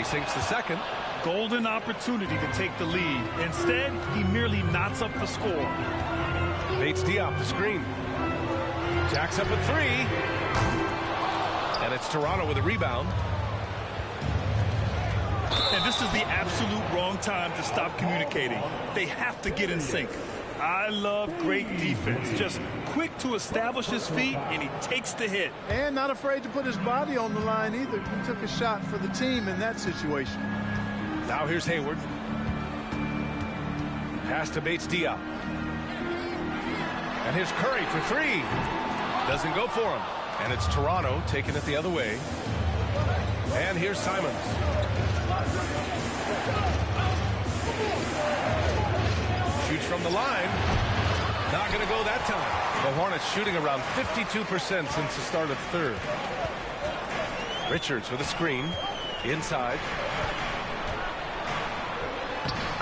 Sinks the second. Golden opportunity to take the lead. Instead, he merely knots up the score. Bates Diop the screen. Jacks up a 3. And it's Toronto with a rebound. And this is the absolute wrong time to stop communicating. They have to get in sync. I love great defense. Just quick to establish his feet, and he takes the hit. And not afraid to put his body on the line either. He took a shot for the team in that situation. Now here's Hayward. Pass to Bates Diop. And here's Curry for 3. Doesn't go for him. And it's Toronto taking it the other way. And here's Simons. Shoots from the line. Not going to go that time. The Hornets shooting around 52% since the start of the third. Richards with a screen. Inside.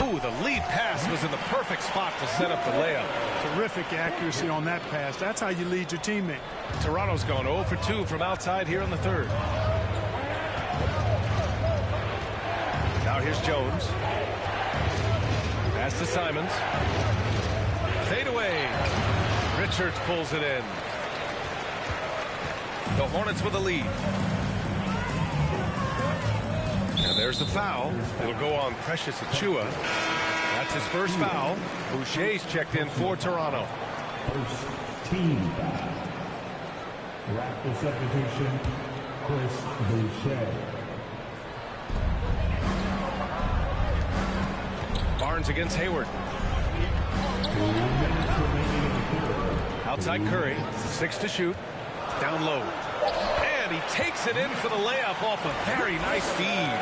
Ooh, the lead pass was in the perfect spot to set up the layup. Terrific accuracy on that pass. That's how you lead your teammate. Toronto's gone 0 for 2 from outside here in the third. Now here's Jones. Pass to Simons. Fade away. Richards pulls it in. The Hornets with the lead. And there's the foul. It'll go on Precious Achiuwa. That's his first foul. Boucher's checked in for Toronto. First team foul. Raptor substitution, Chris Boucher. Barnes against Hayward. Outside Curry. 6 to shoot. Down low. And he takes it in for the layup off a very nice feed.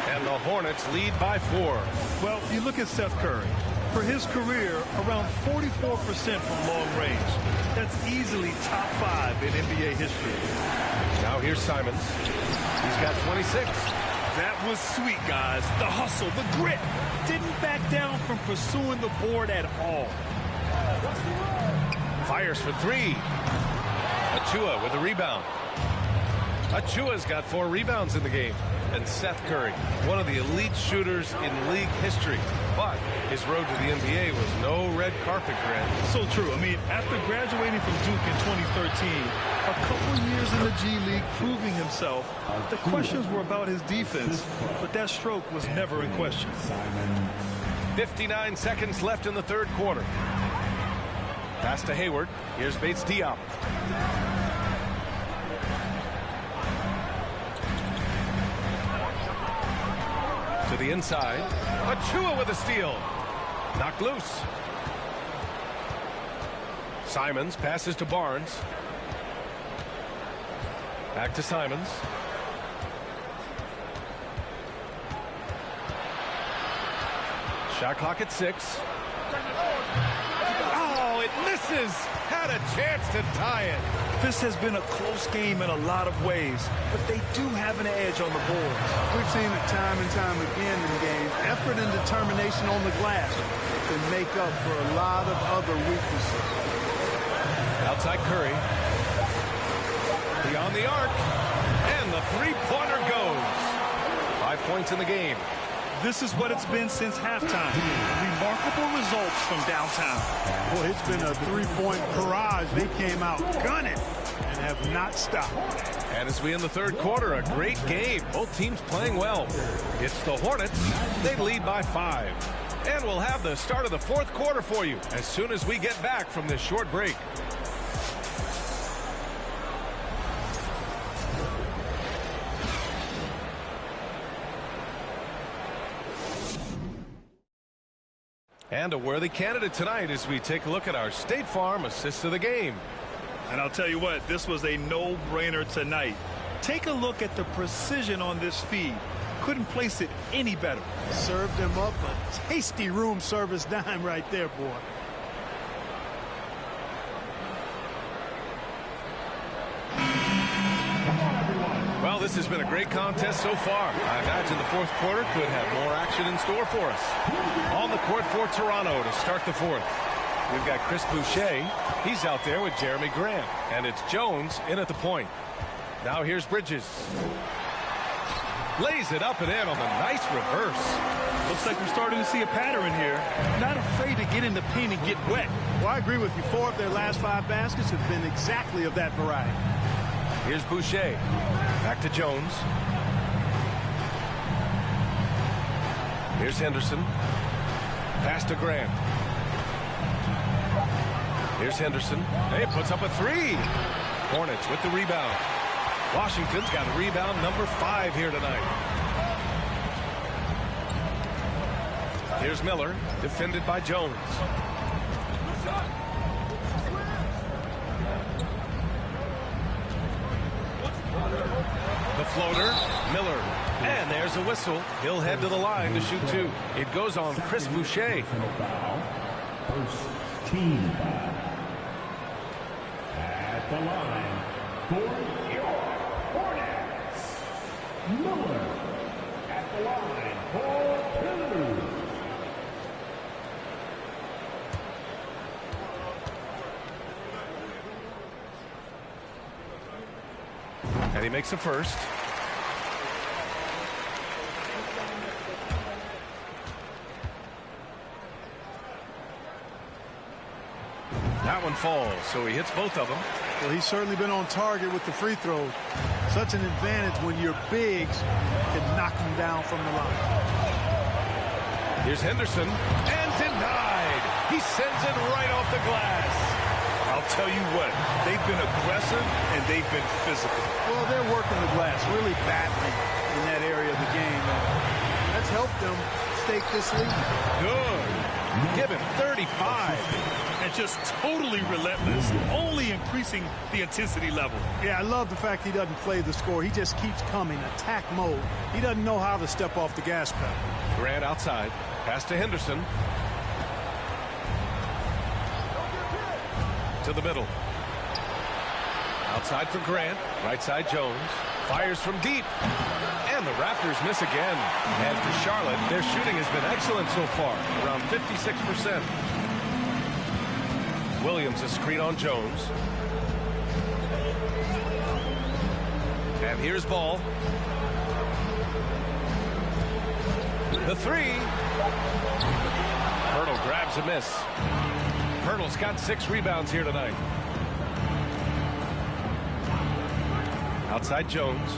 And the Hornets lead by 4. Well, you look at Seth Curry. For his career, around 44% from long range. That's easily top 5 in NBA history. Now here's Simons. He's got 26. That was sweet, guys. The hustle, the grit. Didn't back down from pursuing the board at all. Fires for 3. Achua with a rebound. Achua's got 4 rebounds in the game. And Seth Curry, one of the elite shooters in league history. But his road to the NBA was no red carpet, Grant. So true. I mean, after graduating from Duke in 2013, a couple years in the G League proving himself, the questions were about his defense, but that stroke was never in question. 59 seconds left in the third quarter. Pass to Hayward. Here's Bates Diop. To the inside. Achua with a steal. Knocked loose. Simons passes to Barnes. Back to Simons. Shot clock at 6. Oh, it misses. Had a chance to tie it. This has been a close game in a lot of ways, but they do have an edge on the board. We've seen it time and time again in games. Effort and determination on the glass can make up for a lot of other weaknesses. Outside Curry. Beyond the arc. And the three-pointer goes. 5 points in the game. This is what it's been since halftime. Remarkable results from downtown. Boy, it's been a three-point barrage. They came out gunning and have not stopped. And as we end the third quarter, a great game. Both teams playing well. It's the Hornets. They lead by 5. And we'll have the start of the fourth quarter for you as soon as we get back from this short break. And a worthy candidate tonight as we take a look at our State Farm assist of the game. And I'll tell you what, this was a no-brainer tonight. Take a look at the precision on this feed. Couldn't place it any better. Served him up a tasty room service dime right there, boy. Well, this has been a great contest so far. I imagine the fourth quarter could have more action in store for us. On the court for Toronto to start the fourth. We've got Chris Boucher. He's out there with Jeremy Grant. And it's Jones in at the point. Now here's Bridges. Lays it up and in on the nice reverse. Looks like we're starting to see a pattern here. Not afraid to get in the paint and get wet. Well, I agree with you. 4 of their last 5 baskets have been exactly of that variety. Here's Boucher. Back to Jones. Here's Henderson. Pass to Grant. Here's Henderson. He puts up a 3. Hornets with the rebound. Washington's got rebound number 5 here tonight. Here's Miller, defended by Jones. The floater, Miller. And there's a whistle. He'll head to the line to shoot 2. It goes on Chris Boucher. First team foul. At the line for your Hornets, Miller. At the line for 2. And he makes the first. That one falls, so he hits both of them. Well, he's certainly been on target with the free throws. Such an advantage when your bigs can knock him down from the line. Here's Henderson, and denied. He sends it right off the glass. I'll tell you what, they've been aggressive and they've been physical. Well, they're working the glass really badly in that area of the game. That's helped them stake this lead. Good. Give him 35. And just totally relentless, only increasing the intensity level. Yeah, I love the fact he doesn't play the score. He just keeps coming, attack mode. He doesn't know how to step off the gas pedal. Grant outside. Pass to Henderson. to the middle. Outside for Grant. Right side Jones. Fires from deep. And the Raptors miss again. And for Charlotte, their shooting has been excellent so far. Around 56%. Williams a screen on Jones. And here's Ball. The three. Hurdle grabs a miss. Hurdle's got 6 rebounds here tonight. Outside Jones.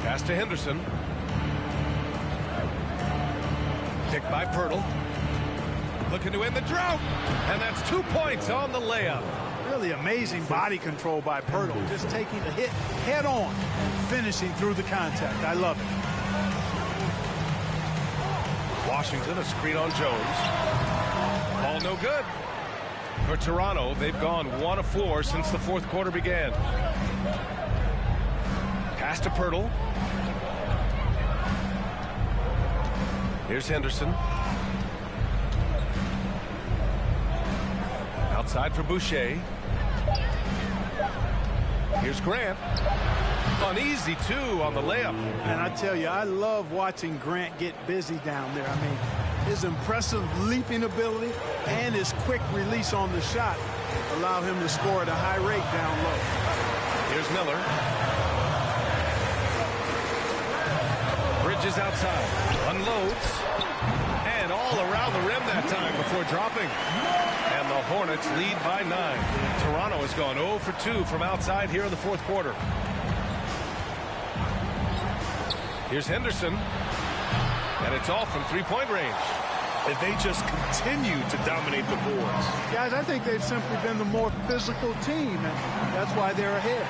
Pass to Henderson. Picked by Pirtle. Looking to end the drought. And that's 2 points on the layup. Really amazing body control by Pirtle. Just taking the hit head on, finishing through the contact. I love it. Washington a screen on Jones. Ball no good. For Toronto, they've gone 1 of 4 since the fourth quarter began. Pass to Pirtle. Here's Henderson. Outside for Boucher. Here's Grant. Uneasy, too, on the layup. And I tell you, I love watching Grant get busy down there. I mean, his impressive leaping ability and his quick release on the shot allow him to score at a high rate down low. Here's Miller. Bridges outside. Unloads. And all around the rim that time before dropping. And the Hornets lead by 9. Toronto has gone 0 for 2 from outside here in the fourth quarter. Here's Henderson. And it's all from three-point range. And they just continue to dominate the boards. Guys, I think they've simply been the more physical team, and that's why they're ahead.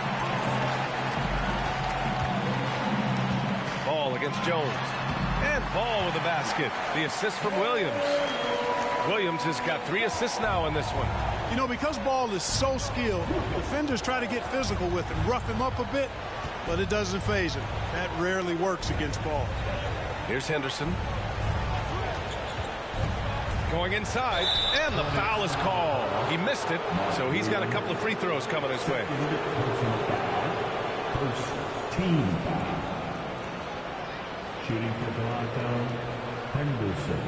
Ball against Jones. And Ball with a basket. The assist from Williams. Williams has got 3 assists now in this one. You know, because Ball is so skilled, defenders try to get physical with him, rough him up a bit, but it doesn't faze him. That rarely works against Ball. Here's Henderson. Going inside, and the foul is called. He missed it, so he's got a couple of free throws coming his way. First team foul. Shooting for Toronto, Henderson.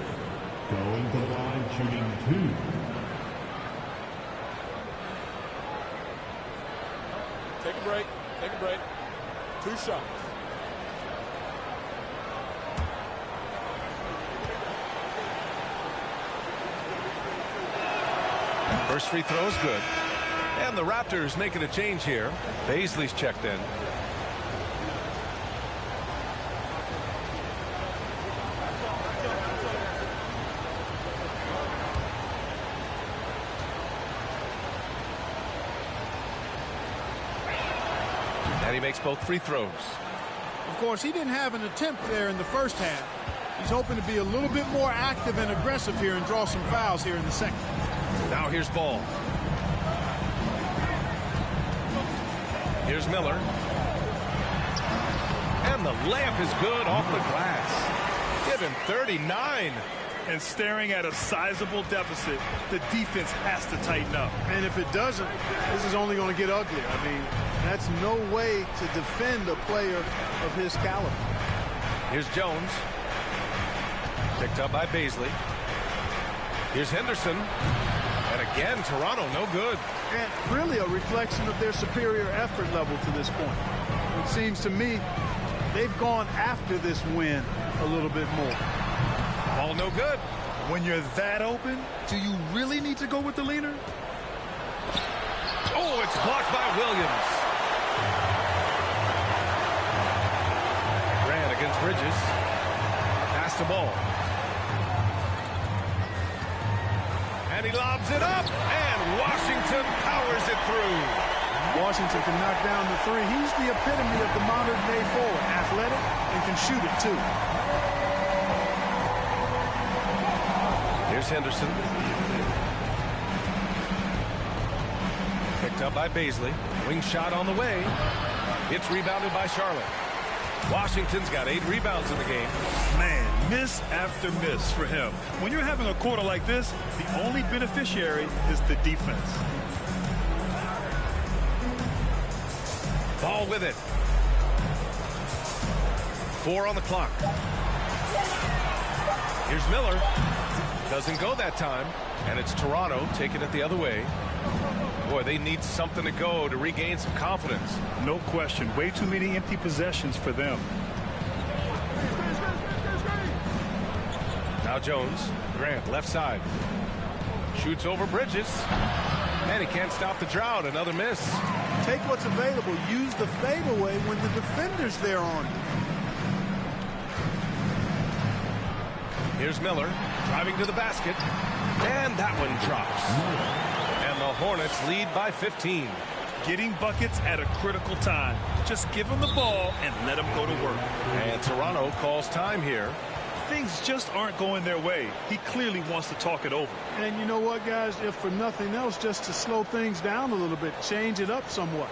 Going to the line, shooting 2. Take a break. Take a break. 2 shots. First free throw is good. And the Raptors making a change here. Baisley's checked in. And he makes both free throws. Of course, he didn't have an attempt there in the first half. He's hoping to be a little bit more active and aggressive here and draw some fouls here in the second. Now here's Ball. Here's Miller. And the layup is good off the glass. Give him 39. And staring at a sizable deficit, the defense has to tighten up. And if it doesn't, this is only going to get uglier. I mean, that's no way to defend a player of his caliber. Here's Jones. Picked up by Baisley. Here's Henderson. And again, Toronto no good. And really a reflection of their superior effort level to this point. It seems to me they've gone after this win a little bit more. Ball no good. When you're that open, do you really need to go with the leaner? Oh, it's blocked by Williams. Grant against Bridges. Pass to Ball. And he lobs it up, and Washington powers it through. Washington can knock down the 3. He's the epitome of the modern-day forward. Athletic and can shoot it, too. Here's Henderson. Picked up by Baisley. Wing shot on the way. It's rebounded by Charlotte. Washington's got 8 rebounds in the game. Man, miss after miss for him. When you're having a quarter like this, the only beneficiary is the defense. Ball with it. 4 on the clock. Here's Miller. Doesn't go that time. And it's Toronto taking it the other way. Boy, they need something to go to regain some confidence. No question. Way too many empty possessions for them. Now Jones. Grant, left side. Shoots over Bridges. And he can't stop the drought. Another miss. Take what's available. Use the fadeaway when the defender's there on you. Here's Miller driving to the basket. And that one drops. And the Hornets lead by 15. Getting buckets at a critical time. Just give them the ball and let them go to work. And Toronto calls time here. Things just aren't going their way. He clearly wants to talk it over. And you know what, guys? If for nothing else, just to slow things down a little bit, change it up somewhat.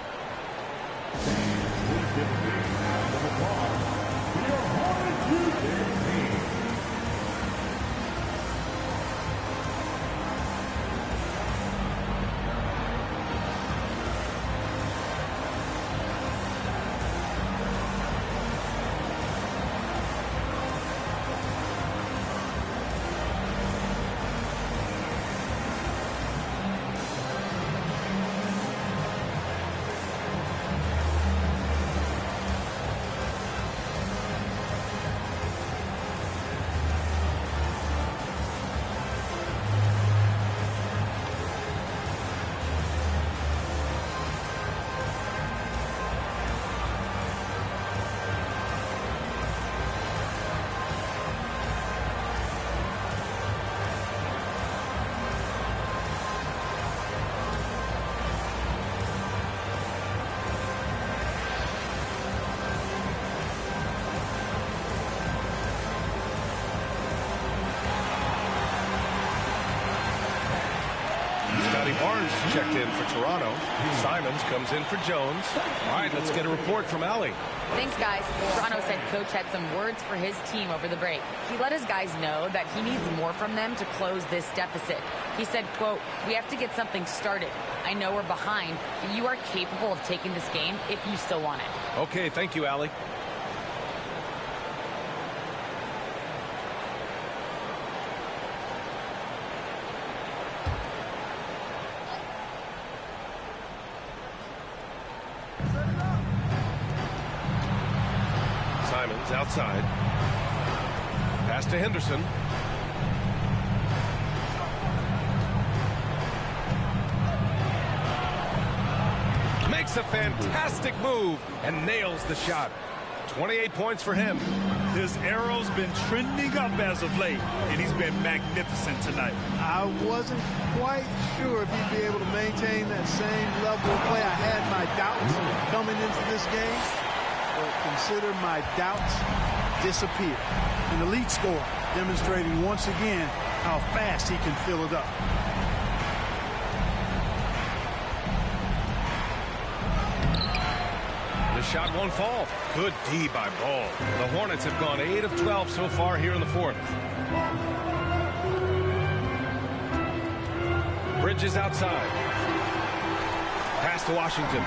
Barnes checked in for Toronto. Simons comes in for Jones. All right, let's get a report from Allie. Thanks, guys. Toronto's head coach had some words for his team over the break. He let his guys know that he needs more from them to close this deficit. He said, quote, "We have to get something started. I know we're behind, but you are capable of taking this game if you still want it." Okay, thank you, Allie. Simons outside. Pass to Henderson. Makes a fantastic move and nails the shot. 28 points for him. His arrow's been trending up as of late, and he's been magnificent tonight. I wasn't quite sure if he'd be able to maintain that same level of play. I had my doubts coming into this game, but consider my doubts disappear. An elite scorer demonstrating once again how fast he can fill it up. The shot won't fall. Good D by Ball. The Hornets have gone 8 of 12 so far here in the fourth. Bridges outside. Pass to Washington.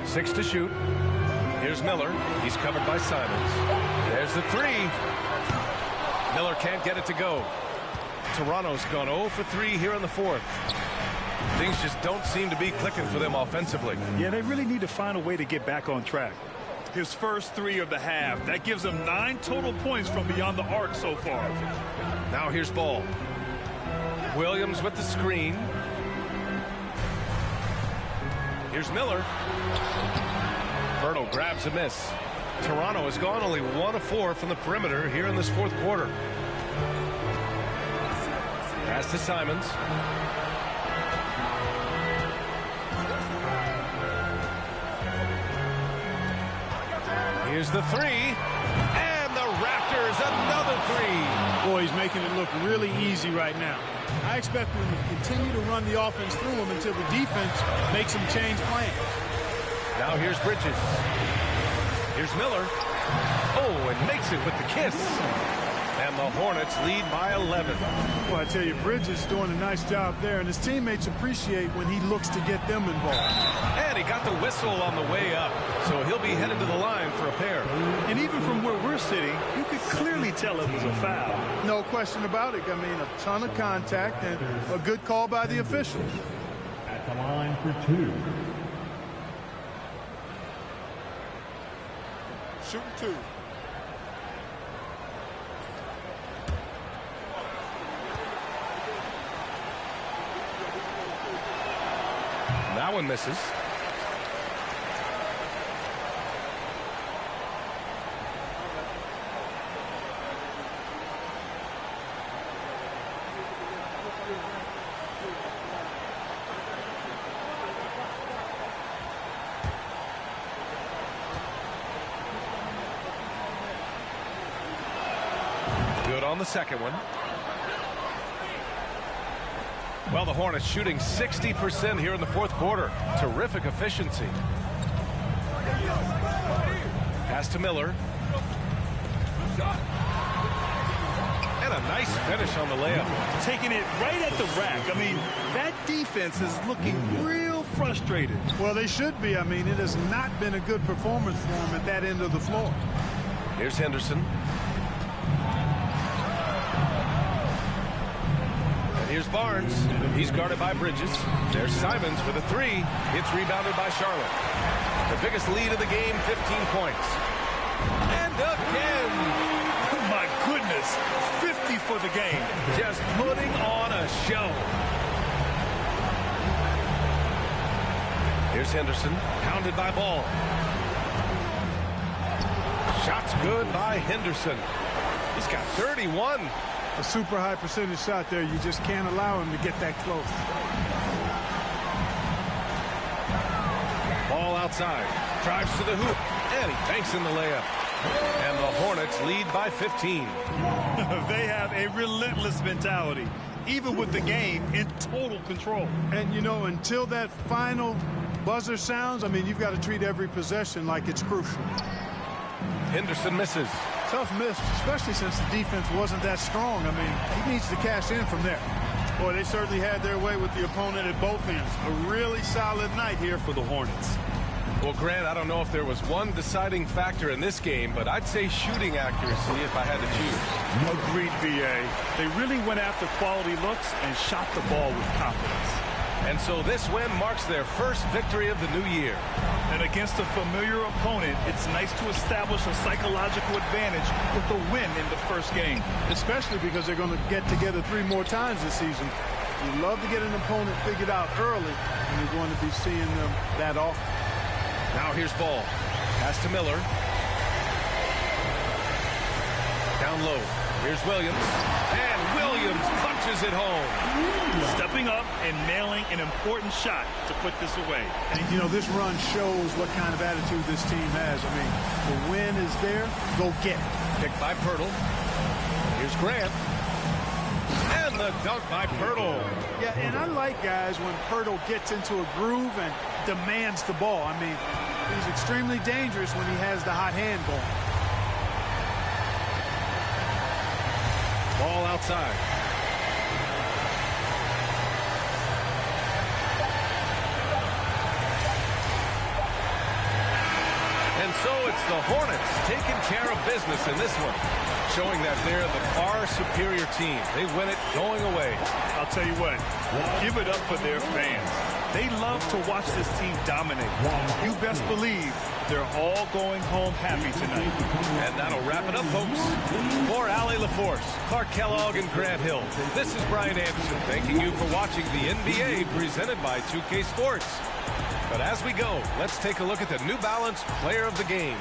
6 to shoot. Here's Miller. He's covered by Simons. There's the 3. Miller can't get it to go. Toronto's gone 0 for 3 here in the fourth. Things just don't seem to be clicking for them offensively. Yeah, they really need to find a way to get back on track. His first 3 of the half. That gives him 9 total points from beyond the arc so far. Now here's Ball. Williams with the screen. Here's Miller. Berto grabs a miss. Toronto has gone only 1 of 4 from the perimeter here in this fourth quarter. Pass to Simons. Here's the 3. And the Raptors, another 3. Boy, he's making it look really easy right now. I expect them to continue to run the offense through him until the defense makes them change plans. Now here's Bridges. Here's Miller. Oh, and makes it with the kiss. And the Hornets lead by 11. Well, I tell you, Bridges doing a nice job there, and his teammates appreciate when he looks to get them involved. And he got the whistle on the way up, so he'll be headed to the line for a pair. And even from where we're sitting, you could clearly tell it was a foul. No question about it. I mean, a ton of contact and a good call by the officials. At the line for 2. Shooting 2. That one misses. Good on the second one. Well, the Hornets shooting 60% here in the fourth quarter. Terrific efficiency. Pass to Miller. And a nice finish on the layup. Taking it right at the rack. I mean, that defense is looking real frustrated. Well, they should be. I mean, it has not been a good performance for them at that end of the floor. Here's Henderson. Here's Barnes. He's guarded by Bridges. There's Simons with a 3. It's rebounded by Charlotte. The biggest lead of the game, 15 points. And again. Oh, my goodness. 50 for the game. Just putting on a show. Here's Henderson. Pounded by Ball. Shots good by Henderson. He's got 31. A super high percentage shot there. You just can't allow him to get that close. Ball outside. Drives to the hoop. And he banks in the layup. And the Hornets lead by 15. They have a relentless mentality, even with the game in total control. And, you know, until that final buzzer sounds, I mean, you've got to treat every possession like it's crucial. Henderson misses. Tough miss, especially since the defense wasn't that strong. I mean, he needs to cash in from there. Boy, they certainly had their way with the opponent at both ends. A really solid night here for the Hornets. Well, Grant, I don't know if there was one deciding factor in this game, but I'd say shooting accuracy if I had to choose. Agreed, BA. They really went after quality looks and shot the ball with confidence. And so this win marks their first victory of the new year. And against a familiar opponent, it's nice to establish a psychological advantage with the win in the first game. Especially because they're going to get together 3 more times this season. You love to get an opponent figured out early, and you're going to be seeing them that often. Now here's Ball. Pass to Miller. Down low. Here's Williams. And Williams punches it home. Stepping up and nailing an important shot to put this away. And, you know, this run shows what kind of attitude this team has. I mean, the win is there. Go get it. Picked by Pirtle. Here's Grant. And the dunk by Pirtle. Yeah, and I like guys when Pirtle gets into a groove and demands the ball. I mean, he's extremely dangerous when he has the hot hand going. Ball outside. And so it's the Hornets taking care of business in this one, showing that they're the far superior team. They win it going away. I'll tell you what, give it up for their fans. They love to watch this team dominate. You best believe they're all going home happy tonight. And that'll wrap it up, folks. For Allie LaForce, Clark Kellogg, and Grant Hill, this is Brian Anderson thanking you for watching the NBA presented by 2K Sports. But as we go, let's take a look at the New Balance Player of the Game.